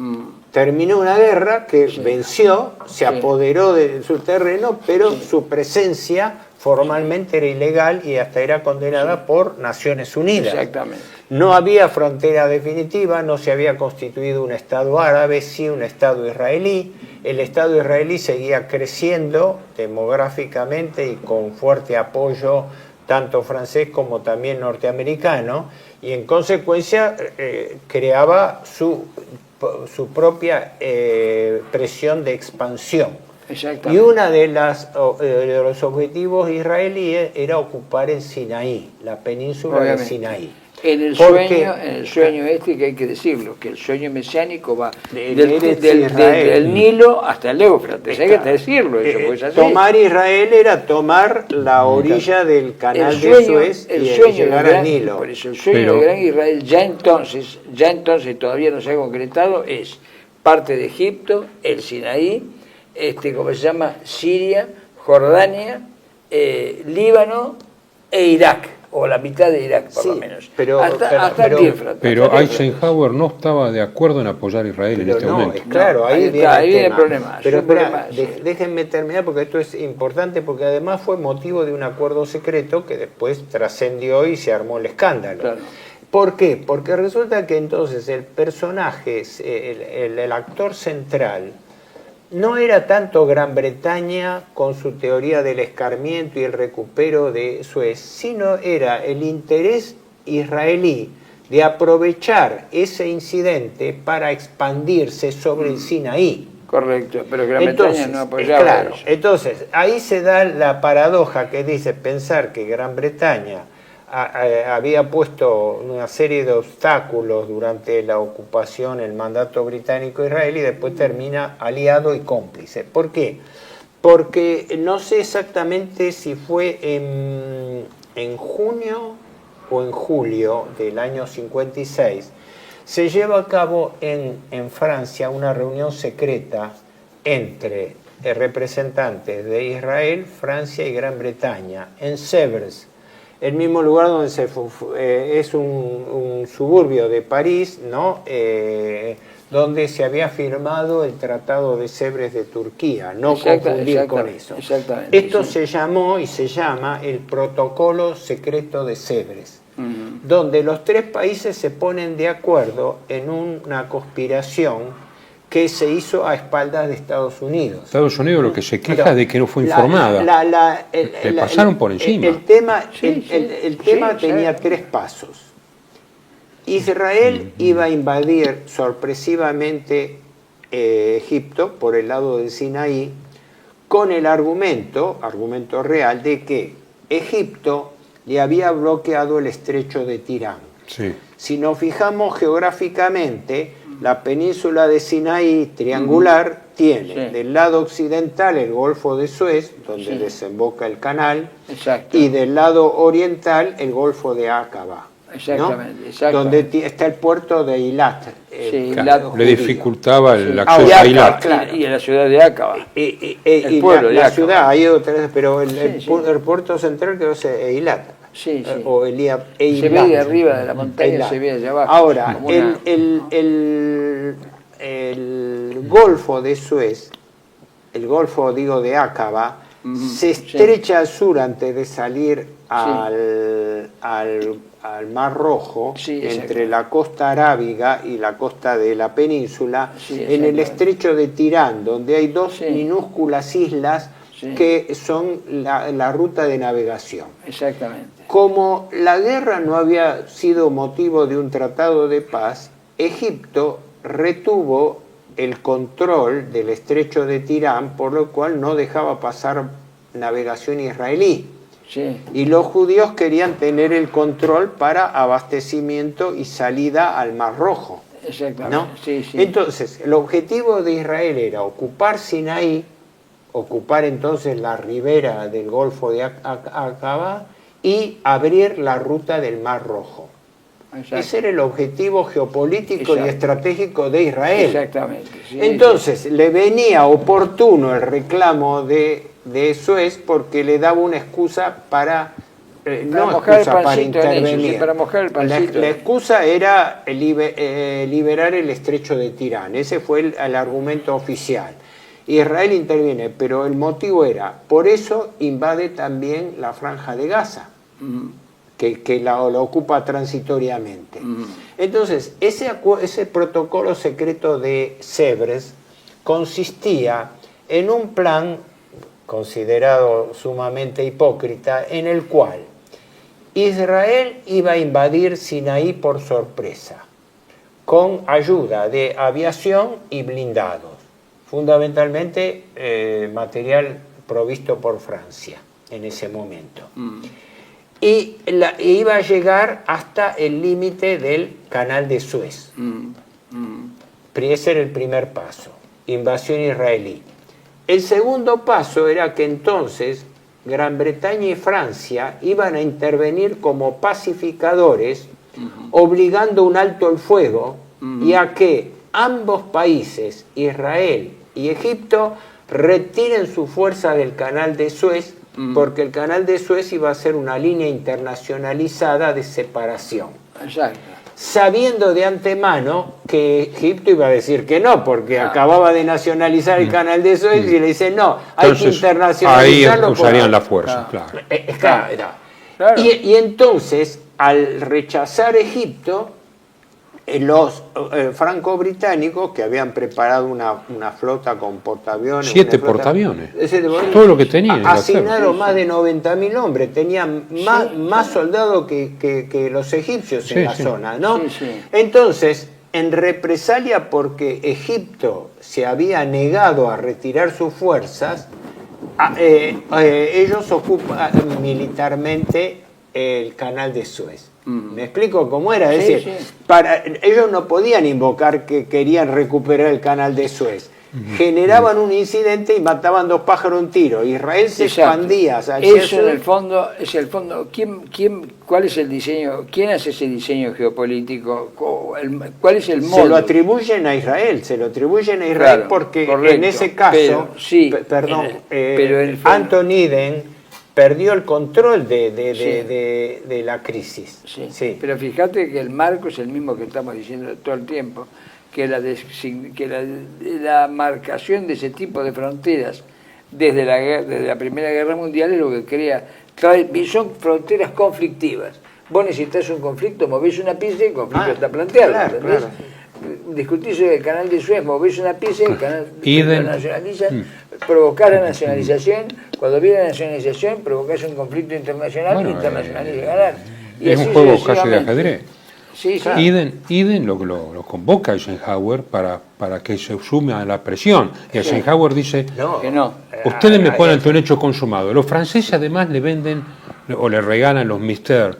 S2: Terminó una guerra que venció, se apoderó de su terreno, pero su presencia formalmente era ilegal y hasta era condenada por Naciones Unidas.
S3: Exactamente.
S2: No había frontera definitiva, no se había constituido un Estado árabe, sí un Estado israelí. El Estado israelí seguía creciendo demográficamente y con fuerte apoyo tanto francés como también norteamericano, y en consecuencia creaba su propia presión de expansión. Y uno de los objetivos israelíes era ocupar el Sinaí, la península de Sinaí.
S3: En el sueño este, que hay que decirlo, que el sueño mesiánico va del Nilo hasta el Éufrates, hay que decirlo eso, pues así.
S2: Tomar Israel era tomar la orilla del canal de Suez y llegar al Nilo.
S3: Por eso el sueño de Gran Israel ya entonces todavía no se ha concretado, es parte de Egipto, el Sinaí, como se llama, Siria, Jordania, Líbano e Irak. O la mitad de Irak, por lo menos.
S1: Pero Eisenhower no estaba de acuerdo en apoyar a Israel en este momento.
S2: Claro, ahí viene el
S3: problema.
S2: Pero déjenme terminar porque esto es importante, porque además fue motivo de un acuerdo secreto que después trascendió y se armó el escándalo. Claro. ¿Por qué? Porque resulta que entonces el personaje, el actor central, no era tanto Gran Bretaña con su teoría del escarmiento y el recupero de Suez, sino era el interés israelí de aprovechar ese incidente para expandirse sobre el Sinaí.
S3: Correcto, pero Gran Bretaña no apoyaba
S2: claro,
S3: eso.
S2: Entonces, ahí se da la paradoja que dice pensar que Gran Bretaña había puesto una serie de obstáculos durante la ocupación, el mandato británico israelí, y después termina aliado y cómplice. ¿Por qué? Porque no sé exactamente si fue en junio o en julio del año 56, se lleva a cabo en Francia una reunión secreta entre representantes de Israel, Francia y Gran Bretaña, en Sèvres, el mismo lugar donde es un suburbio de París, ¿no? Donde se había firmado el Tratado de Sèvres de Turquía, no confundir con eso. Esto se llamó y se llama el Protocolo Secreto de Sèvres, donde los tres países se ponen de acuerdo en una conspiración que se hizo a espaldas de Estados Unidos.
S1: Estados Unidos lo que se queja es de que no fue informada. Le pasaron por encima.
S2: El tema tenía tres pasos. Israel iba a invadir sorpresivamente Egipto por el lado del Sinaí con el argumento real de que Egipto le había bloqueado el estrecho de Tirán.
S1: Sí.
S2: Si nos fijamos geográficamente, la península de Sinaí triangular tiene del lado occidental el Golfo de Suez, donde desemboca el canal, y del lado oriental el Golfo de Aqaba.
S3: Exactamente.
S2: Donde está el puerto de Eilat.
S1: Le dificultaba el acceso a Eilat.
S3: Y en la ciudad de Aqaba.
S2: El pueblo de la ciudad, hay otras, pero el puerto central creo que es Eilat. O Eilat.
S3: Se ve de arriba de la montaña, se ve allá abajo.
S2: Ahora, el Golfo de Suez, el Golfo, digo, de Aqaba, se estrecha al sur antes de salir al Mar Rojo, entre la costa arábiga y la costa de la península, en el estrecho de Tirán, donde hay dos minúsculas islas que son la ruta de navegación.
S3: Exactamente.
S2: Como la guerra no había sido motivo de un tratado de paz, Egipto retuvo el control del estrecho de Tirán, por lo cual no dejaba pasar navegación israelí. Y los judíos querían tener el control para abastecimiento y salida al Mar Rojo.
S3: Exactamente.
S2: ¿No? Entonces, el objetivo de Israel era ocupar Sinaí, ocupar entonces la ribera del Golfo de Aqaba y abrir la ruta del Mar Rojo. Ese era el objetivo geopolítico y estratégico de Israel.
S3: Exactamente.
S2: Entonces, le venía oportuno el reclamo de Suez porque le daba una excusa para intervenir.
S3: Para mojar el pancito.
S2: La excusa era liberar el estrecho de Tirán. Ese fue el argumento oficial. Israel interviene, pero el motivo era, por eso invade también la Franja de Gaza, que la ocupa transitoriamente. Entonces, ese protocolo secreto de Sèvres consistía en un plan considerado sumamente hipócrita, en el cual Israel iba a invadir Sinaí por sorpresa, con ayuda de aviación y blindados, fundamentalmente material provisto por Francia en ese momento. Y iba a llegar hasta el límite del canal de Suez. Ese era el primer paso, invasión israelí. El segundo paso era que entonces Gran Bretaña y Francia iban a intervenir como pacificadores, obligando un alto el fuego y a que ambos países, Israel y Egipto, retiren su fuerza del canal de Suez, porque el canal de Suez iba a ser una línea internacionalizada de separación.
S3: Exacto.
S2: Sabiendo de antemano que Egipto iba a decir que no, porque acababa de nacionalizar el canal de Suez y le dice no, hay que internacionalizarlo.
S1: Ahí usarían la fuerza, claro.
S2: Claro. Y entonces, al rechazar Egipto, los franco-británicos, que habían preparado una flota con portaaviones...
S1: 7 portaaviones. Todo lo que tenían.
S2: Asignaron más de 90.000 hombres. Tenían más soldados que los egipcios en la zona, ¿no? Entonces, en represalia porque Egipto se había negado a retirar sus fuerzas, ellos ocupan militarmente el canal de Suez. ¿Me explico cómo era? Es decir, ellos no podían invocar que querían recuperar el canal de Suez. Generaban un incidente y mataban 2 pájaros un tiro. Israel se expandía hacia
S3: eso en el fondo es el fondo. ¿Cuál es el diseño? ¿Quién hace ese diseño geopolítico? ¿Cuál es el modo?
S2: Se lo atribuyen a Israel, claro, porque correcto, en ese caso, pero Anton Eden perdió el control de la crisis.
S3: Sí. Pero fíjate que el marco es el mismo que estamos diciendo todo el tiempo, que la marcación de ese tipo de fronteras desde la Primera Guerra Mundial es lo que son fronteras conflictivas. Vos necesitas un conflicto, movés una pieza y el conflicto está planteado. Claro. Discutís sobre el canal de Suez, movés una pieza y el canal lo nacionalizan, provocás la nacionalización, cuando viene la nacionalización provocás un conflicto internacional y internacionaliza ganar.
S1: Es un juego casi de ajedrez. Eden lo convoca a Eisenhower para que se sume a la presión. Y Eisenhower dice, ustedes me ponen ante un hecho consumado. Los franceses además le venden o le regalan los Mystère,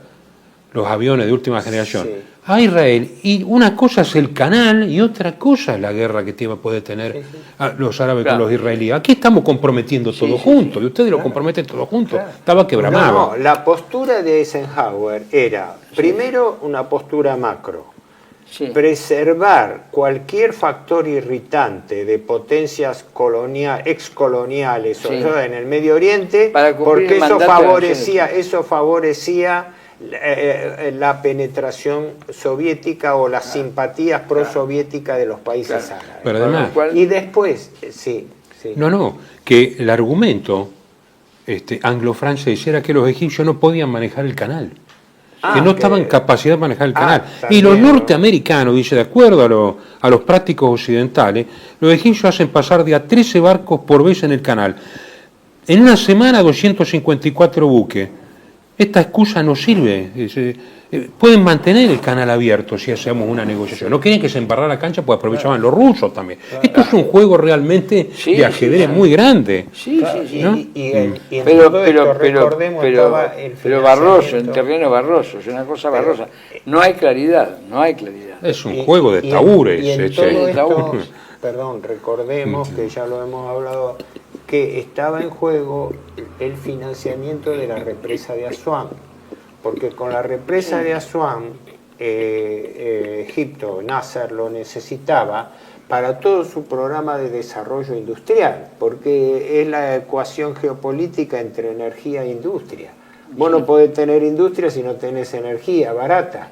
S1: los aviones de última generación, a Israel. Y una cosa es el canal y otra cosa es la guerra que puede tener los árabes con los israelíes. Aquí estamos comprometiendo todo junto, y ustedes lo comprometen todo junto. Estaba quebramado.
S2: La postura de Eisenhower era, primero, una postura macro. Preservar cualquier factor irritante de potencias excoloniales en el Medio Oriente, porque eso favorecía la penetración soviética o las simpatías prosoviéticas de los países árabes.
S1: Pero además,
S2: y después,
S1: que el argumento anglo-francés era que los egipcios no podían manejar el canal, que no estaban en capacidad de manejar el canal. Y los norteamericanos, dice, de acuerdo a los prácticos occidentales, los egipcios hacen pasar de a 13 barcos por vez en el canal. En una semana, 254 buques. Esta excusa no sirve. Pueden mantener el canal abierto si hacemos una negociación. No quieren que se embarrara la cancha, pues aprovechaban los rusos también. Esto es un juego realmente de ajedrez muy grande.
S3: Pero barroso, en terreno barroso, es una cosa barrosa. No hay claridad.
S1: Es un juego de tabures.
S2: Recordemos que ya lo hemos hablado, que estaba en juego el financiamiento de la represa de Asuán, porque con la represa de Asuán Egipto, Nasser, lo necesitaba para todo su programa de desarrollo industrial, porque es la ecuación geopolítica entre energía e industria. Vos no podés tener industria si no tenés energía barata.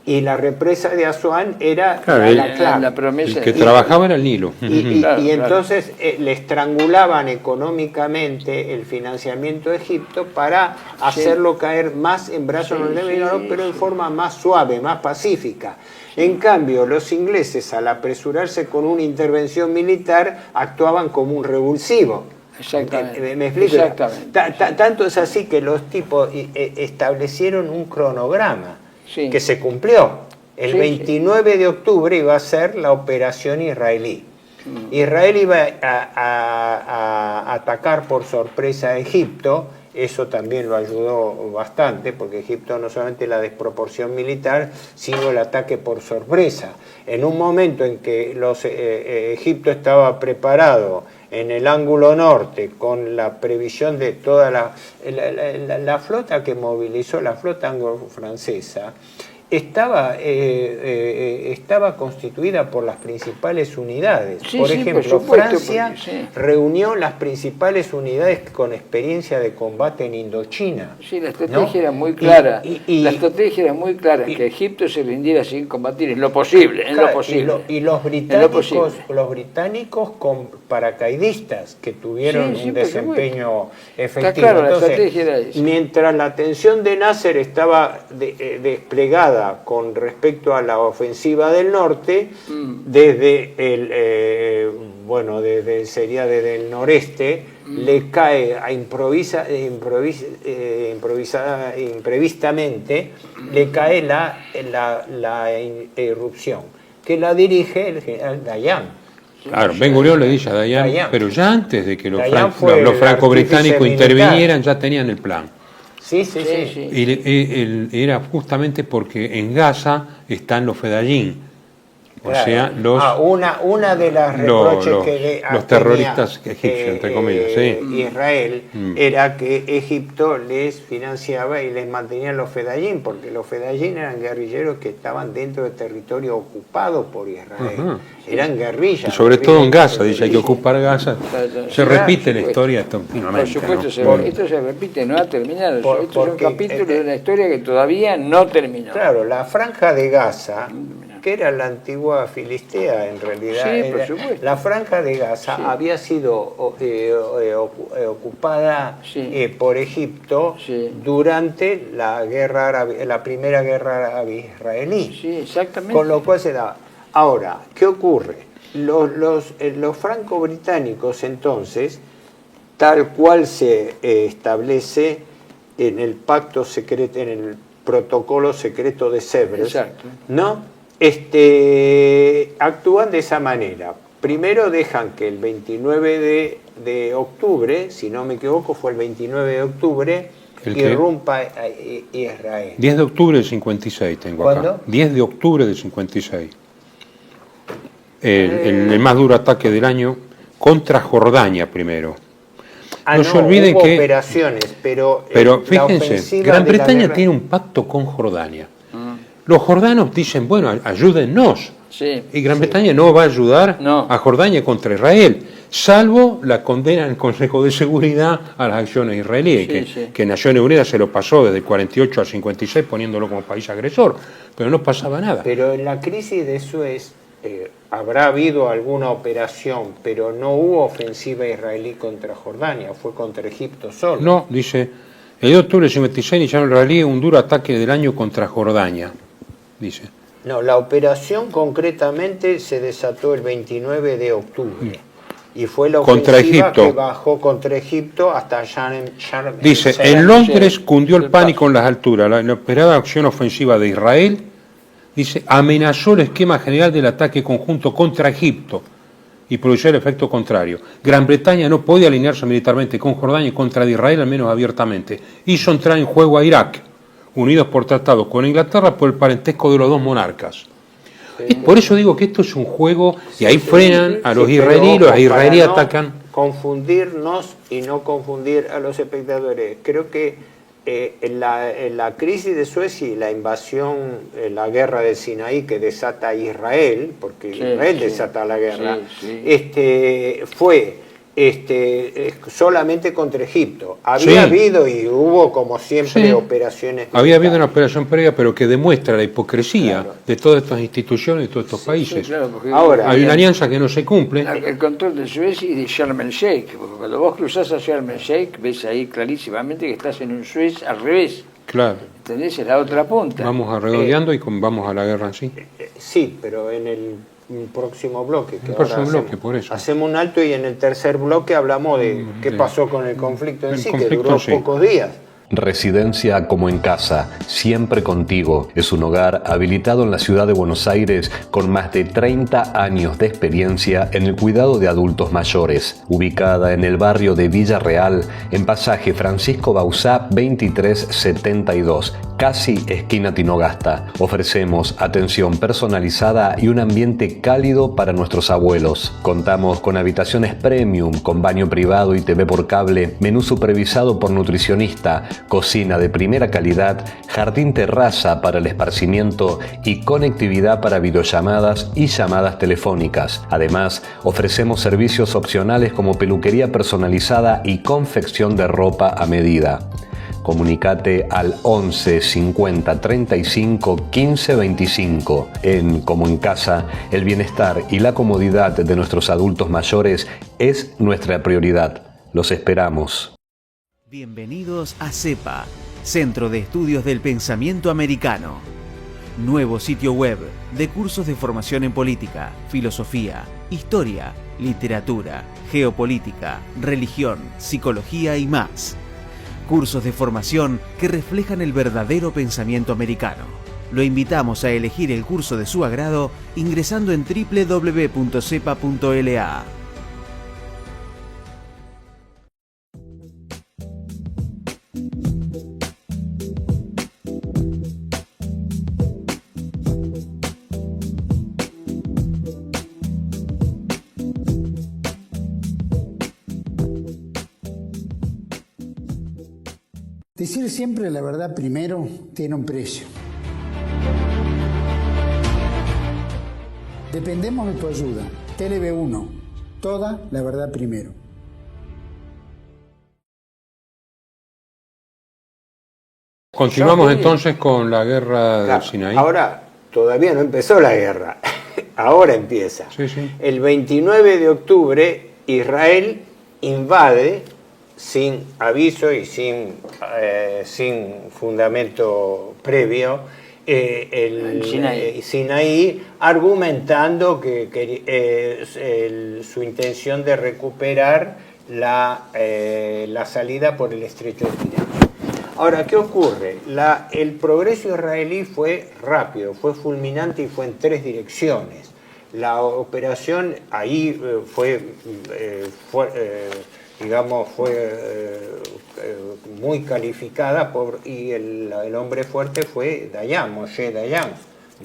S2: Y la represa de Asuán era la clave.
S3: La promesa.
S1: El que trabajaba era el Nilo.
S2: Y entonces le estrangulaban económicamente el financiamiento de Egipto para hacerlo caer más en brazos norteamericanos, pero en forma más suave, más pacífica. En cambio, los ingleses, al apresurarse con una intervención militar, actuaban como un revulsivo.
S3: Exactamente.
S2: ¿Me explico?
S3: Exactamente.
S2: Tanto es así que los tipos establecieron un cronograma que se cumplió. El 29 de octubre iba a ser la operación israelí. Israel iba a atacar por sorpresa a Egipto. Eso también lo ayudó bastante, porque Egipto no solamente la desproporción militar, sino el ataque por sorpresa. En un momento en que Egipto estaba preparado en el ángulo norte, con la previsión de toda la flota que movilizó, la flota anglo-francesa, estaba constituida por las principales unidades. Por ejemplo, Francia reunió las principales unidades con experiencia de combate en Indochina.
S3: Sí, la estrategia era muy clara. La estrategia era muy clara, que Egipto se rindiera sin combatir en lo posible.
S2: Y los británicos con paracaidistas que tuvieron un desempeño efectivo.
S3: Claro, entonces, la estrategia era esa.
S2: Mientras la atención de Nasser estaba desplegada con respecto a la ofensiva del norte, desde el noreste, le cae imprevistamente, le cae la irrupción. que la dirige el general Dayan.
S1: Claro, Ben Gurión le dice a Dayan, pero ya antes de que los
S2: el
S1: franco-británicos intervinieran, ya tenían el plan.
S2: Sí.
S1: Y era justamente porque en Gaza están los Fedayín. O
S2: claro.
S1: sea,
S2: una de las reproches que
S1: los terroristas egipcios, entre comillas,
S2: Israel era que Egipto les financiaba y les mantenía los Fedayín, porque los Fedayín eran guerrilleros que estaban dentro del territorio ocupado por Israel. Eran guerrillas.
S1: Y sobre todo en Gaza, dice, hay que ocupar Gaza. Se repite la historia continuamente.
S3: Por supuesto, esto se repite, no ha terminado. Estos son capítulos de una historia que todavía no terminó.
S2: Claro, la franja de Gaza, que era la antigua Filistea en realidad.
S3: Sí, por supuesto.
S2: La franja de Gaza había sido ocupada por Egipto durante la primera guerra árabe-israelí.
S3: Sí, exactamente.
S2: Con lo cual se daba. Ahora, ¿qué ocurre? Los franco-británicos entonces, tal cual se establece en el pacto secreto, en el protocolo secreto de Sèvres, ¿no? Actúan de esa manera. Primero dejan que el 29 de octubre, si no me equivoco, fue el 29 de octubre, irrumpa Israel.
S1: 10 de octubre del 56 tengo
S2: ¿Cuándo?
S1: acá. 10 de octubre del 56. El más duro ataque del año contra Jordania primero. No se olviden que
S2: operaciones, pero
S1: fíjense, Gran Bretaña tiene un pacto con Jordania. Los jordanos dicen, bueno, ayúdennos. Y Gran Bretaña no va a ayudar a Jordania contra Israel, salvo la condena del Consejo de Seguridad a las acciones israelíes, que Naciones Unidas se lo pasó desde el 48 al 56 poniéndolo como país agresor, pero no pasaba nada.
S2: Pero en la crisis de Suez habrá habido alguna operación, pero no hubo ofensiva israelí contra Jordania, fue contra Egipto solo.
S1: No, dice, el 2 de octubre del 56 iniciaron en realidad un duro ataque del año contra Jordania, dice.
S2: No, la operación concretamente se desató el 29 de octubre y fue la ofensiva que bajó contra Egipto hasta Sharm
S1: dice, en Londres cundió el pánico en las alturas. La inesperada acción ofensiva de Israel, dice, amenazó el esquema general del ataque conjunto contra Egipto y produjo el efecto contrario. Gran Bretaña no podía alinearse militarmente con Jordania y contra Israel, al menos abiertamente. Hizo entrar en juego a Irak, unidos por tratados con Inglaterra por el parentesco de los dos monarcas. Por eso digo que esto es un juego, y ahí frenan a los israelíes, los israelíes atacan.
S2: Confundirnos y no confundir a los espectadores. Creo que en la crisis de Suez y la invasión, la guerra del Sinaí que desata Israel, porque Israel desata la guerra, fue solamente contra Egipto. Había habido y hubo, como siempre, operaciones.
S1: Había habido una operación previa, pero que demuestra la hipocresía de todas estas instituciones y de todos estos países.
S2: Ahora,
S1: hay una alianza que no se cumple.
S3: El control de Suez y de Sharm el Sheikh, porque cuando vos cruzás a Sharm el Sheikh, ves ahí clarísimamente que estás en un Suez al revés.
S1: Claro.
S3: ¿Entendés? Es la otra punta.
S1: Vamos redondeando y vamos a la guerra en sí.
S2: Sí, pero en el próximo bloque.
S1: Por eso.
S2: Hacemos un alto y en el tercer bloque hablamos de qué pasó con el conflicto en sí, que duró pocos días.
S4: Residencia como en casa, siempre contigo. Es un hogar habilitado en la ciudad de Buenos Aires con más de 30 años de experiencia en el cuidado de adultos mayores. Ubicada en el barrio de Villa Real, en pasaje Francisco Bauzá 2372, casi esquina Tinogasta. Ofrecemos atención personalizada y un ambiente cálido para nuestros abuelos. Contamos con habitaciones premium, con baño privado y TV por cable, menú supervisado por nutricionista, cocina de primera calidad, jardín terraza para el esparcimiento y conectividad para videollamadas y llamadas telefónicas. Además, ofrecemos servicios opcionales como peluquería personalizada y confección de ropa a medida. Comunicate al 11 50 35 15 25. En Como en Casa, el bienestar y la comodidad de nuestros adultos mayores es nuestra prioridad. Los esperamos.
S5: Bienvenidos a CEPA, Centro de Estudios del Pensamiento Americano. Nuevo sitio web de cursos de formación en política, filosofía, historia, literatura, geopolítica, religión, psicología y más. Cursos de formación que reflejan el verdadero pensamiento americano. Lo invitamos a elegir el curso de su agrado ingresando en www.cepa.la.
S6: Decir siempre la verdad primero tiene un precio. Dependemos de tu ayuda. TLB1. Toda la verdad primero.
S1: Continuamos entonces con la guerra del Sinaí.
S2: Ahora todavía no empezó la guerra. Ahora empieza.
S1: Sí, sí.
S2: El 29 de octubre Israel invade sin aviso y sin fundamento previo el Sinaí, argumentando que su intención de recuperar la salida por el estrecho de Tirán. Ahora, ¿qué ocurre? El progreso israelí fue rápido, fue fulminante y fue en 3 direcciones. La operación ahí fue muy calificada y el hombre fuerte fue Moshe Dayan,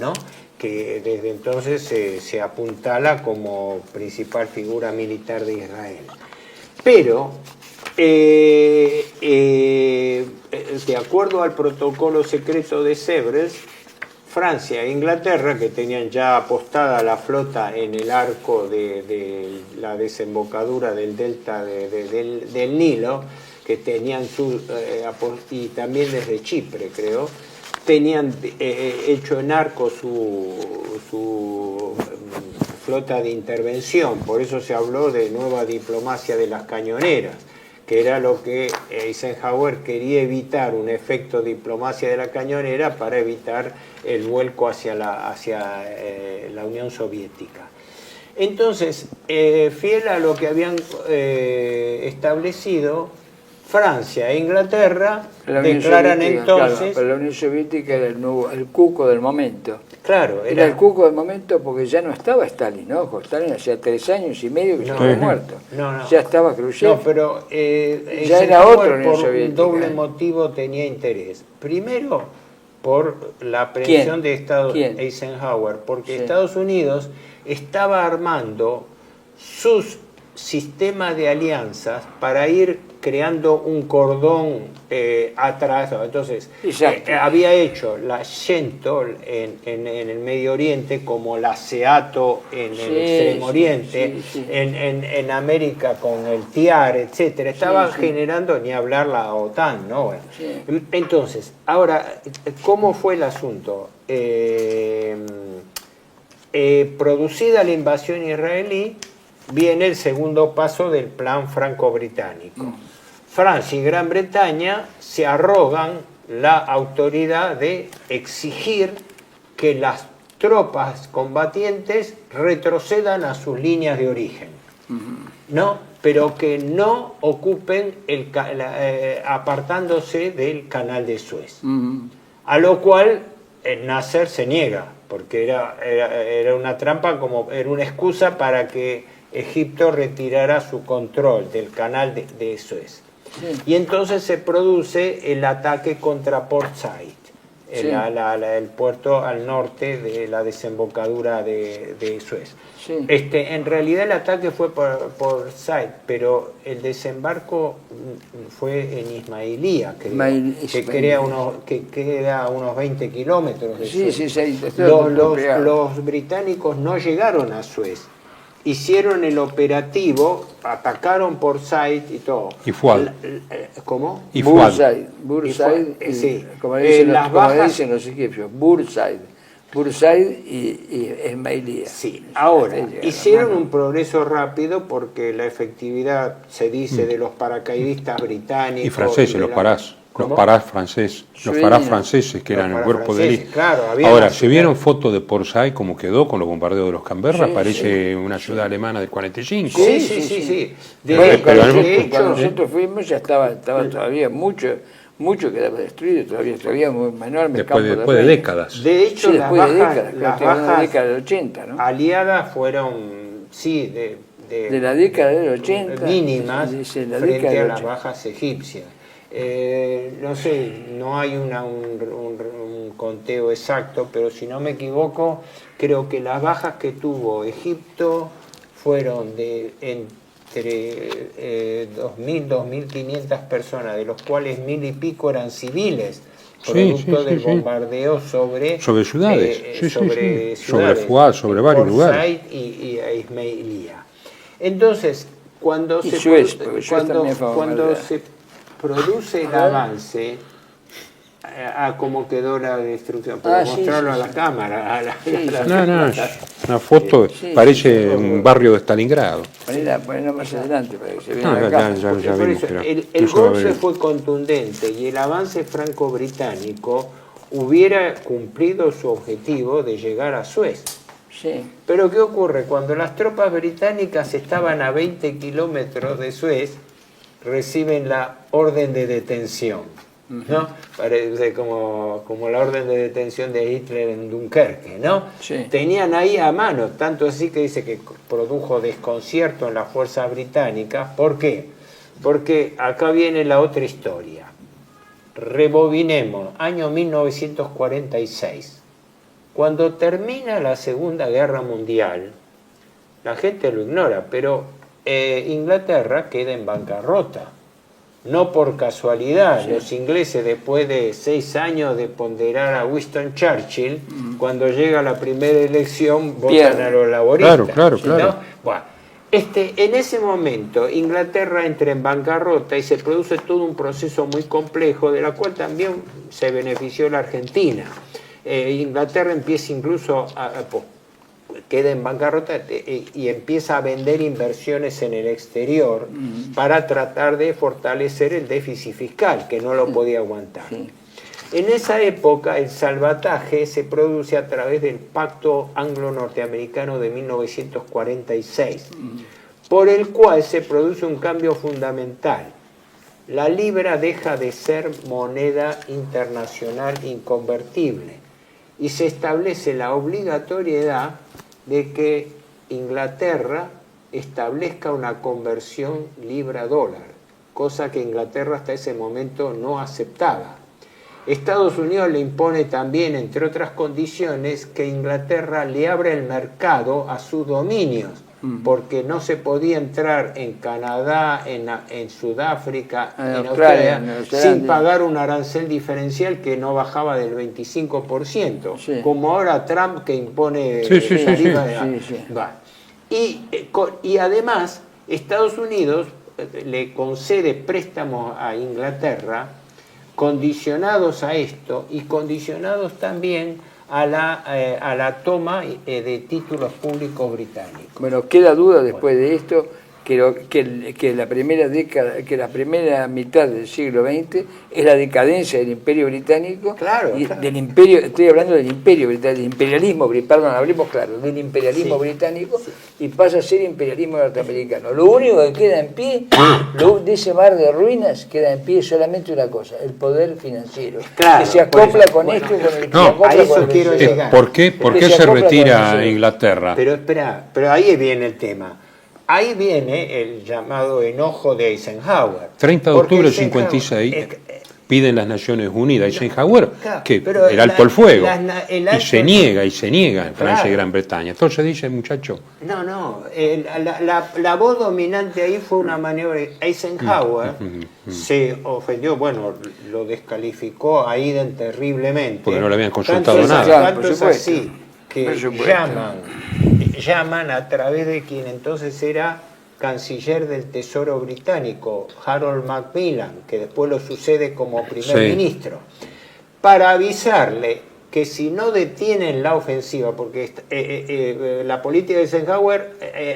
S2: ¿no? Que desde entonces se apuntala como principal figura militar de Israel. Pero, de acuerdo al protocolo secreto de Sèvres, Francia e Inglaterra, que tenían ya apostada la flota en el arco de la desembocadura del delta del Nilo, que tenían y también desde Chipre, creo, tenían hecho en arco su flota de intervención. Por eso se habló de nueva diplomacia de las cañoneras, que era lo que Eisenhower quería evitar, un efecto diplomacia de la cañonera para evitar el vuelco hacia la Unión Soviética. Entonces, fiel a lo que habían establecido, Francia e Inglaterra declaran entonces...
S3: Claro, pero la Unión Soviética era el cuco del momento.
S2: Claro,
S3: era el cuco del momento porque ya no estaba Stalin, ¿no? Stalin hacía 3 años y medio que ya estaba muerto.
S2: No.
S3: Ya estaba Khrushchev.
S2: No, pero
S3: ya era otro Unión Soviética.
S2: Por un doble motivo tenía interés. Primero, por la presión de Eisenhower, porque Estados Unidos estaba armando sus sistemas de alianzas para ir creando un cordón atrás. Entonces, había hecho la Shentol en el Medio Oriente, como la SEATO en el Extremo Oriente, en América con el TIAR, etcétera. Estaba generando, ni hablar la OTAN, ¿no? Bueno. Entonces, ahora, ¿cómo fue el asunto? Producida la invasión israelí, viene el segundo paso del plan franco-británico. Francia y Gran Bretaña se arrogan la autoridad de exigir que las tropas combatientes retrocedan a sus líneas de origen, ¿no? Pero que no ocupen apartándose del canal de Suez. A lo cual Nasser se niega, porque era una trampa, era una excusa para que Egipto retirara su control del canal de Suez. Y entonces se produce el ataque contra Port Said, el puerto al norte de la desembocadura de Suez. En realidad el ataque fue por Said, pero el desembarco fue en Ismailía, que queda a unos 20 kilómetros de Suez. Los británicos no llegaron a Suez. Hicieron el operativo, atacaron por Said y todo.
S1: ¿Y Fuad?
S2: ¿Cómo?
S1: Y Fuad.
S3: Bursaid, como dicen los egipcios, Bursaid y Ismailía.
S2: Sí, ahora, hicieron un progreso rápido porque la efectividad, se dice, de los paracaidistas británicos...
S1: Y franceses, los parás franceses que eran el cuerpo de élite.
S2: Claro,
S1: ahora, ¿se vieron fotos de Port Said cómo quedó con los bombardeos de los Canberra? Parece una ciudad alemana del 45.
S2: Sí.
S3: Cuando nosotros fuimos ya estaba todavía mucho mucho quedaba destruido, todavía un enorme campo
S1: después de décadas.
S2: De hecho,
S3: sí, después de décadas,
S2: las bajas
S3: década del 80, ¿no?
S2: aliadas fueron, sí,
S3: de la década del 80,
S2: mínimas
S3: la
S2: frente a las bajas egipcias. No sé, no hay un conteo exacto, pero si no me equivoco, creo que las bajas que tuvo Egipto fueron de entre 2.000, 2.500 personas, de los cuales 1.000 y pico eran civiles, producto del bombardeo sobre
S1: ciudades,
S2: sobre
S1: Fuad, sobre varios lugares.
S2: Y Ismailia. Entonces, cuando se produce el avance, cómo quedó la destrucción, puedo mostrarlo a la cámara.
S1: Una foto, parece un barrio de Stalingrado.
S3: Ponela más adelante para que se vea.
S2: Ya vimos, el golpe fue contundente y el avance franco-británico hubiera cumplido su objetivo de llegar a Suez.
S3: Sí.
S2: Pero ¿qué ocurre? Cuando las tropas británicas estaban a 20 kilómetros de Suez, reciben la orden de detención, ¿no? Parece como la orden de detención de Hitler en Dunkerque, ¿no?
S3: Sí.
S2: Tenían ahí a mano, tanto así que dice que produjo desconcierto en las fuerzas británicas. ¿Por qué? Porque acá viene la otra historia. Rebobinemos, año 1946. Cuando termina la Segunda Guerra Mundial, la gente lo ignora, pero Inglaterra queda en bancarrota. No por casualidad, los ingleses, después de 6 años de ponderar a Winston Churchill, cuando llega la primera elección, votan a los laboristas.
S1: Claro.
S2: ¿No? Bueno, en ese momento Inglaterra entra en bancarrota y se produce todo un proceso muy complejo, de la cual también se benefició la Argentina. Inglaterra empieza incluso queda en bancarrota y empieza a vender inversiones en el exterior para tratar de fortalecer el déficit fiscal, que no lo podía aguantar. En esa época el salvataje se produce a través del Pacto Anglo-Norteamericano de 1946, por el cual se produce un cambio fundamental. La libra deja de ser moneda internacional inconvertible y se establece la obligatoriedad de que Inglaterra establezca una conversión libra-dólar, cosa que Inglaterra hasta ese momento no aceptaba. Estados Unidos le impone también, entre otras condiciones, que Inglaterra le abra el mercado a sus dominios, porque no se podía entrar en Canadá, en Sudáfrica, en Australia, sin pagar un arancel diferencial que no bajaba del 25%, como ahora Trump, que impone tarifa. Y además, Estados Unidos le concede préstamos a Inglaterra condicionados a esto y condicionados también a la toma de títulos públicos británicos.
S3: Bueno, queda duda después de esto que la primera década, que la primera mitad del siglo XX es la decadencia del Imperio Británico. Del imperio, estoy hablando del Imperio Británico, del imperialismo, perdón, hablemos claro, del imperialismo británico, y pasa a ser imperialismo norteamericano. Lo único que queda en pie, de ese mar de ruinas, queda en pie solamente una cosa: el poder financiero, que se acopla con esto y con el que se acopla con el
S2: quiero llegar.
S1: ¿Por qué se retira Inglaterra?
S2: Pero espera, ahí viene el tema. Ahí viene el llamado enojo de Eisenhower.
S1: 30 de octubre del 56 piden las Naciones Unidas. Eisenhower, que el alto el fuego, y se niega en Francia y Gran Bretaña. Entonces dice, muchacho...
S2: La voz dominante ahí fue una maniobra. Eisenhower se ofendió, lo descalificó a Eden terriblemente.
S1: Porque no le habían consultado nada.
S2: Tanto es así que llaman a través de quien entonces era canciller del Tesoro británico, Harold Macmillan, que después lo sucede como primer ministro, para avisarle que si no detienen la ofensiva, porque la política de Eisenhower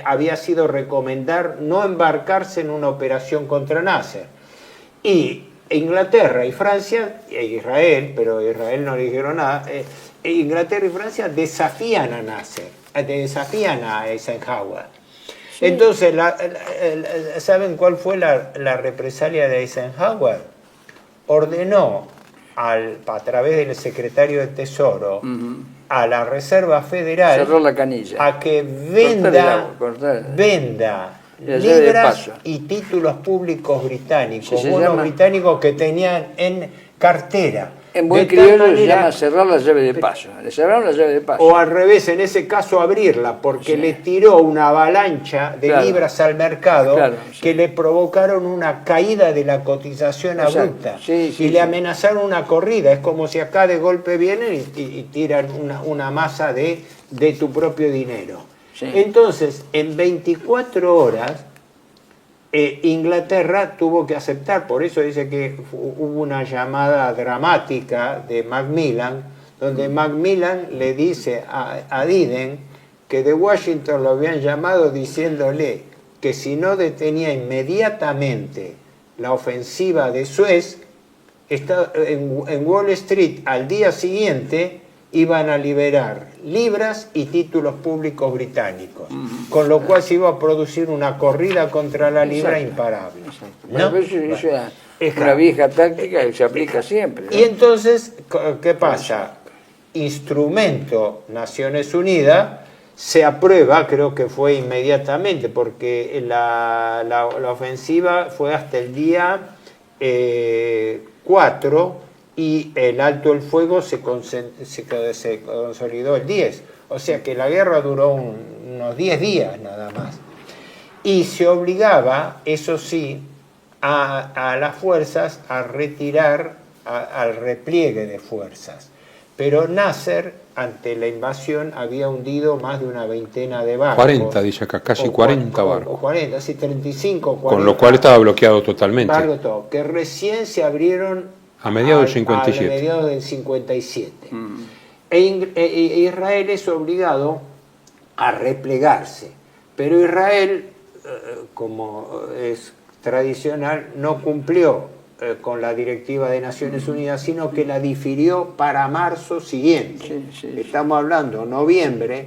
S2: había sido recomendar no embarcarse en una operación contra Nasser, y Inglaterra y Francia, e Israel, pero Israel no le dijeron nada, Inglaterra y Francia desafían a Nasser, desafían a Eisenhower. Entonces, ¿saben cuál fue la represalia de Eisenhower? ordenó a través del secretario de Tesoro a la Reserva Federal
S3: cerró la canilla,
S2: a que venda libras y títulos públicos británicos, bonos británicos que tenían en cartera.
S3: En buen criollo se llama cerrar la llave de paso. Le cerraron la llave de paso.
S2: O al revés, en ese caso abrirla, porque le tiró una avalancha de libras al mercado que le provocaron una caída de la cotización abrupta. Y le amenazaron una corrida. Es como si acá de golpe vienen y tiran una masa de tu propio dinero. Entonces, en 24 horas, Inglaterra tuvo que aceptar, por eso dice que hubo una llamada dramática de Macmillan, donde Macmillan le dice a Diden que de Washington lo habían llamado diciéndole que si no detenía inmediatamente la ofensiva de Suez, en Wall Street al día siguiente iban a liberar libras y títulos públicos británicos, con lo cual se iba a producir una corrida contra la libra imparable.
S3: ¿No? Eso es una vieja táctica que se aplica siempre, ¿no?
S2: Y entonces, ¿qué pasa? Instrumento Naciones Unidas se aprueba, creo que fue inmediatamente, porque la ofensiva fue hasta el día 4 y el alto el fuego se consolidó el 10. O sea que la guerra duró unos 10 días nada más. Y se obligaba, eso sí, a las fuerzas a retirar, al repliegue de fuerzas. Pero Nasser, ante la invasión, había hundido más de una veintena de barcos.
S1: 40, dice acá, casi 40 barcos.
S2: 40, sí, 35, 40.
S1: Con lo cual estaba bloqueado totalmente.
S2: Todo, que recién se abrieron
S1: a mediados del 57.
S2: A mediados del 57. Israel es obligado a replegarse. Pero Israel, como es tradicional, no cumplió con la directiva de Naciones Unidas, sino que la difirió para marzo siguiente. Estamos hablando noviembre,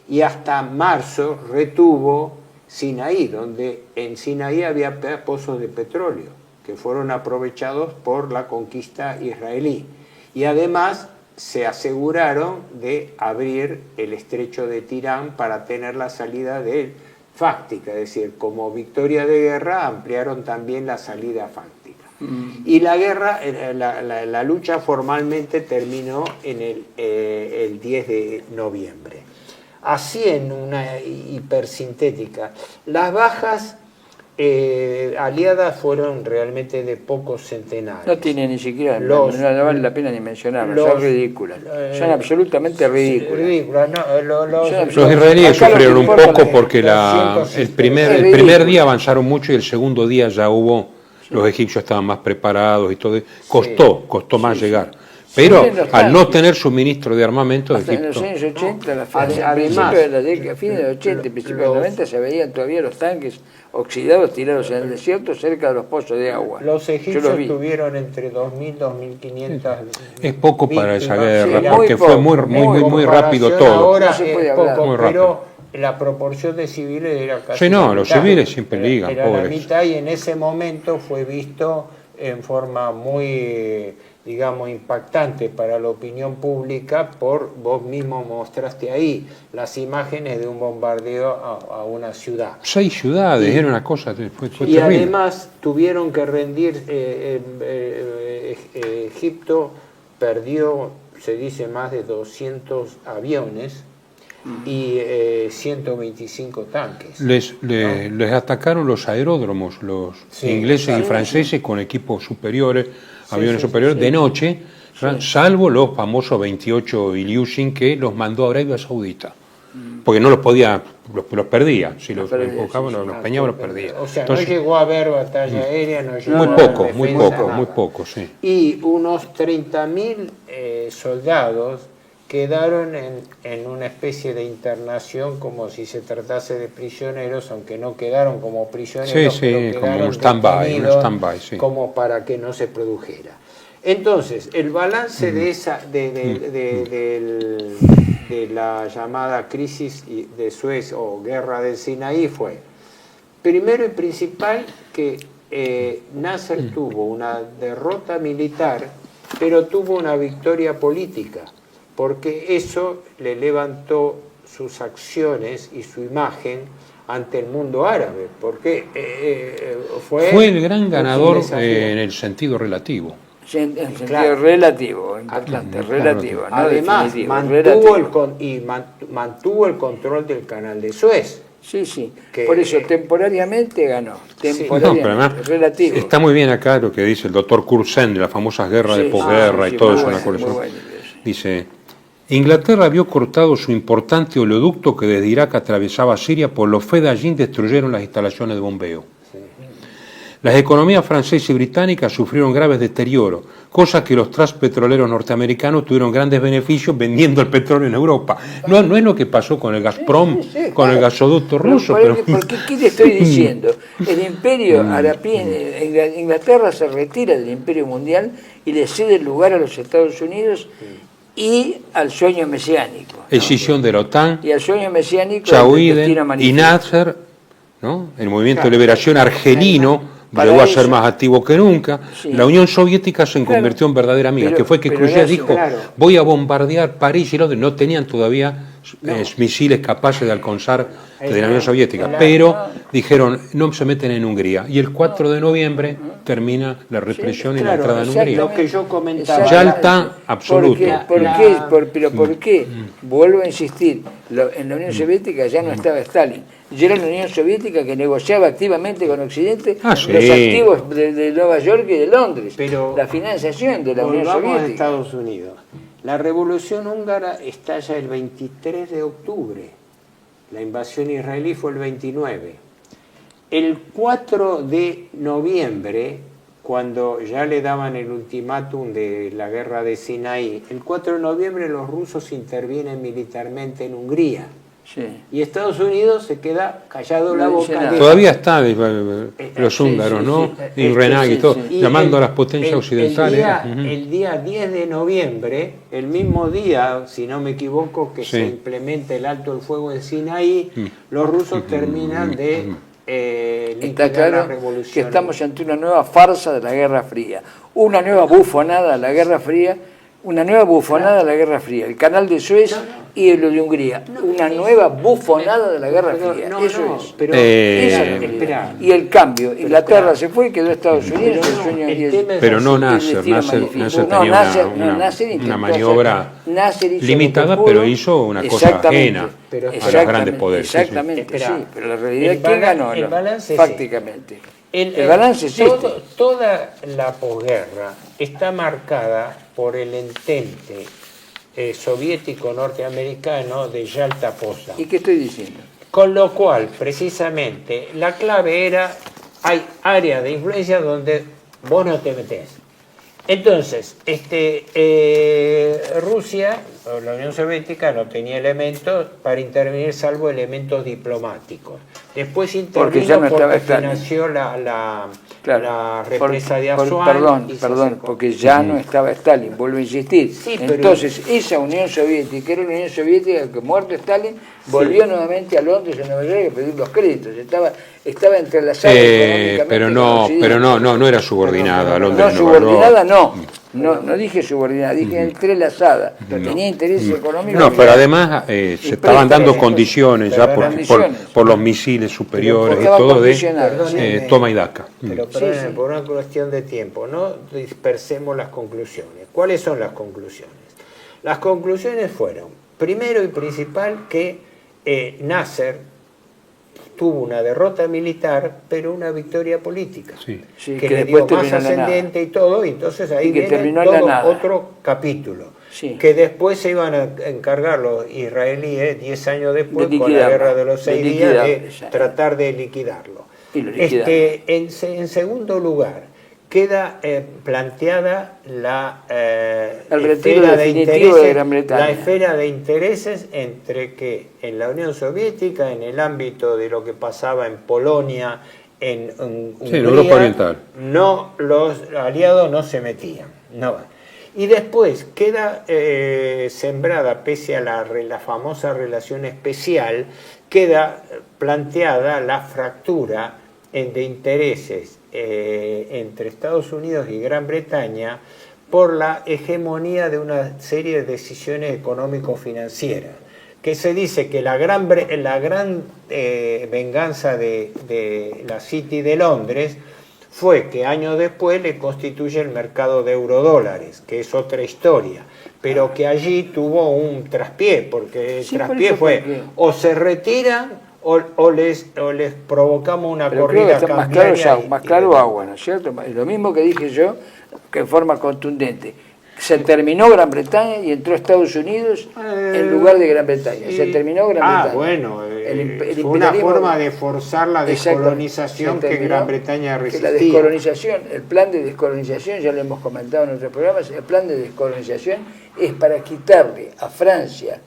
S2: y hasta marzo retuvo Sinaí, donde en Sinaí había pozos de petróleo que fueron aprovechados por la conquista israelí. Y además se aseguraron de abrir el estrecho de Tirán para tener la salida de fáctica, es decir, como victoria de guerra ampliaron también la salida fáctica. Y la guerra, la lucha formalmente terminó en el 10 de noviembre. Así, en una hipersintética, las bajas aliadas fueron realmente de pocos centenares.
S3: No tiene ni siquiera, no vale la pena ni mencionarlo, son ridículas, son absolutamente ridículas.
S1: Los israelíes sufrieron un poco porque el primer día avanzaron mucho y el segundo día ya los egipcios estaban más preparados y todo, costó más llegar. Pero al no tener suministro de armamento,
S3: Egipto... En los años 80, a fines de los 80 y principios de los 90 se veían todavía los tanques oxidados tirados en el desierto cerca de los pozos de agua.
S2: Los egipcios tuvieron entre 2.000 y 2.500
S1: Es poco para esa guerra, porque fue muy rápido todo.
S2: Ahora no se puede hablar, poco, pero la proporción de civiles era casi
S1: los civiles siempre ligan,
S2: era la mitad, y en ese momento fue visto en forma muy, digamos, impactante para la opinión pública. Vos mismo mostraste ahí las imágenes de un bombardeo a una ciudad.
S1: 6 ciudades, era una cosa, fue
S2: y terrible. Además tuvieron que rendir, Egipto perdió, se dice, más de 200 aviones y 125 tanques.
S1: Les atacaron los aeródromos, los ingleses y franceses, con equipos superiores, aviones superiores, de noche, salvo los famosos 28 Ilyushin que los mandó a Arabia Saudita, porque no los podía, los perdía, si los empujaban, los peñaban, los perdía.
S2: O sea, entonces, no llegó a haber batalla aérea, no llegó
S1: muy poco, sí.
S2: Y unos 30.000 soldados quedaron en una especie de internación, como si se tratase de prisioneros, aunque no quedaron como prisioneros, pero
S1: como un stand-by,
S2: como para que no se produjera. Entonces, el balance de la llamada crisis de Suez o guerra del Sinaí fue, primero y principal, que Nasser tuvo una derrota militar, pero tuvo una victoria política, porque eso le levantó sus acciones y su imagen ante el mundo árabe, porque
S1: fue el gran ganador en el sentido relativo.
S3: En el sentido relativo, importante, relativo, no
S2: además
S3: definitivo,
S2: mantuvo el control del canal de Suez.
S3: Sí, sí, por eso temporariamente ganó, temporariamente, relativo.
S1: Está muy bien acá lo que dice el doctor Kursen de las famosas guerras de posguerra y todo eso. Dice, Inglaterra vio cortado su importante oleoducto que desde Irak atravesaba Siria, por los Fedayeen destruyeron las instalaciones de bombeo. Las economías francesa y británica sufrieron graves deterioros, cosa que los transpetroleros norteamericanos tuvieron grandes beneficios vendiendo el petróleo en Europa. No es lo que pasó con el Gazprom, con el gasoducto ruso.
S3: Porque ¿qué te estoy diciendo? El imperio árabí, Inglaterra se retira del imperio mundial y le cede el lugar a los Estados Unidos y al sueño mesiánico.
S1: Escisión de la OTAN,
S3: y al sueño mesiánico
S1: Chauiden y Nasser, ¿no? El movimiento de liberación argelino llegó a ser más activo que nunca. La Unión Soviética se convirtió en verdadera amiga, que fue que Khrushchev dijo, voy a bombardear París y Londres. No tenían todavía misiles capaces de alcanzar de la Unión Soviética, pero dijeron, no se meten en Hungría. Y el 4 de noviembre termina la represión y la entrada en Hungría.
S2: Lo que yo comentaba.
S1: Yalta absoluto.
S3: ¿Por qué? Vuelvo a insistir, en la Unión Soviética ya no estaba Stalin. Y era la Unión Soviética que negociaba activamente con Occidente los activos de Nueva York y de Londres.
S2: Pero
S3: la financiación de la Unión Soviética.
S2: A Estados Unidos. La revolución húngara estalla el 23 de octubre. La invasión israelí fue el 29. El 4 de noviembre, cuando ya le daban el ultimátum de la guerra de Sinaí, el 4 de noviembre los rusos intervienen militarmente en Hungría.
S3: Sí.
S2: Y Estados Unidos se queda callado la boca.
S1: Todavía está los húngaros, ¿no? Y Renag y todo, llamando a las potencias occidentales.
S2: El día 10 de noviembre, el mismo día, si no me equivoco, que se implementa el alto el fuego en Sinaí, los rusos terminan de
S3: liquidar la revolución. Que estamos ante una nueva farsa de la Guerra Fría, una nueva bufonada de la Guerra Fría. Una nueva bufonada de la Guerra Fría, el canal de Suez y lo de Hungría. Una nueva bufonada de la Guerra Fría. Eso es.
S2: Pero,
S3: y el cambio. Inglaterra se fue y quedó Estados Unidos.
S1: Pero no Nasser tenía una maniobra limitada, pero hizo una cosa ajena a los grandes poderes.
S3: Exactamente, sí. Pero la realidad, ¿quién ganó?
S2: El balance
S3: prácticamente. El balance existe.
S2: Toda la posguerra está marcada por el entente soviético norteamericano de Yalta Poznan.
S3: ¿Y qué estoy diciendo?
S2: Con lo cual, precisamente, la clave era, hay áreas de influencia donde vos no te metés. Entonces, Rusia, o la Unión Soviética, no tenía elementos para intervenir, salvo elementos diplomáticos. Después intervino porque financió la represa de Asuán.
S3: Perdón, porque ya no estaba Stalin, vuelvo a insistir.
S2: Sí,
S3: entonces, esa Unión Soviética, era una Unión Soviética que, muerto Stalin, volvió nuevamente a Londres, a Nueva York, a pedir los créditos. Estaba entrelazada económicamente.
S1: Pero no era subordinada a Londres.
S3: No, subordinada no dije subordinada, dije entrelazada. Tenía intereses económicos.
S1: No, pero además se estaban dando condiciones ya por los misiles superiores y todo de toma y daca.
S2: Pero por una cuestión de tiempo, no dispersemos las conclusiones. ¿Cuáles son las conclusiones? Las conclusiones fueron, primero y principal, que Nasser tuvo una derrota militar, pero una victoria política, que le dio más ascendente y todo, y entonces ahí viene todo otro capítulo, que después se iban a encargar los israelíes 10 años después, con la guerra de los 6 días, de tratar de liquidarlo. En segundo lugar, queda planteada la esfera de intereses entre que en la Unión Soviética, en el ámbito de lo que pasaba en Polonia, en Hungría,
S1: en Europa Oriental,
S2: los aliados no se metían. Y después queda sembrada, pese a la famosa relación especial, queda planteada la fractura de intereses entre Estados Unidos y Gran Bretaña por la hegemonía de una serie de decisiones económico-financieras, que se dice que la gran venganza de la City de Londres fue que años después le constituye el mercado de eurodólares, que es otra historia, pero que allí tuvo un traspié, porque el traspié fue o se retiran o les provocamos una corrida cambiaria.
S3: Más claro agua, ¿no es cierto? Lo mismo que dije yo, que en forma contundente. Se terminó Gran Bretaña y entró Estados Unidos en lugar de Gran Bretaña. Se terminó Gran Bretaña.
S2: Bueno, fue una forma de forzar la descolonización que Gran Bretaña resistía.
S3: Que la descolonización, el plan de descolonización, ya lo hemos comentado en otros programas, el plan de descolonización es para quitarle a Francia,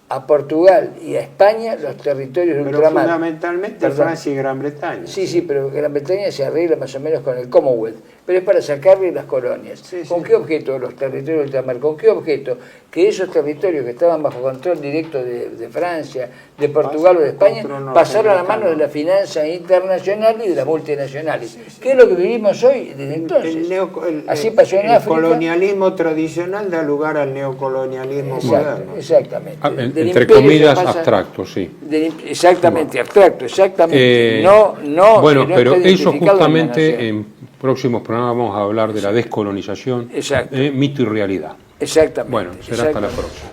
S3: a Portugal y a España los territorios de ultramar.
S2: Fundamentalmente Francia y Gran Bretaña.
S3: Sí, pero Gran Bretaña se arregla más o menos con el Commonwealth, pero es para sacarle las colonias. ¿Con qué objeto los territorios de ultramar? ¿Con qué objeto? Que esos territorios que estaban bajo control directo de Francia, de Portugal o de España, pasaron a manos de la finanza internacional y de las multinacionales. ¿Qué es lo que vivimos hoy desde entonces? Así pasó en África.
S2: El colonialismo tradicional da lugar al neocolonialismo moderno.
S3: Exactamente.
S1: Entre comillas, abstracto, sí.
S3: Exactamente, abstracto, exactamente.
S1: Bueno, pero eso justamente en próximos programas vamos a hablar de la descolonización, mito y realidad.
S3: Exactamente.
S1: Bueno, será hasta la próxima.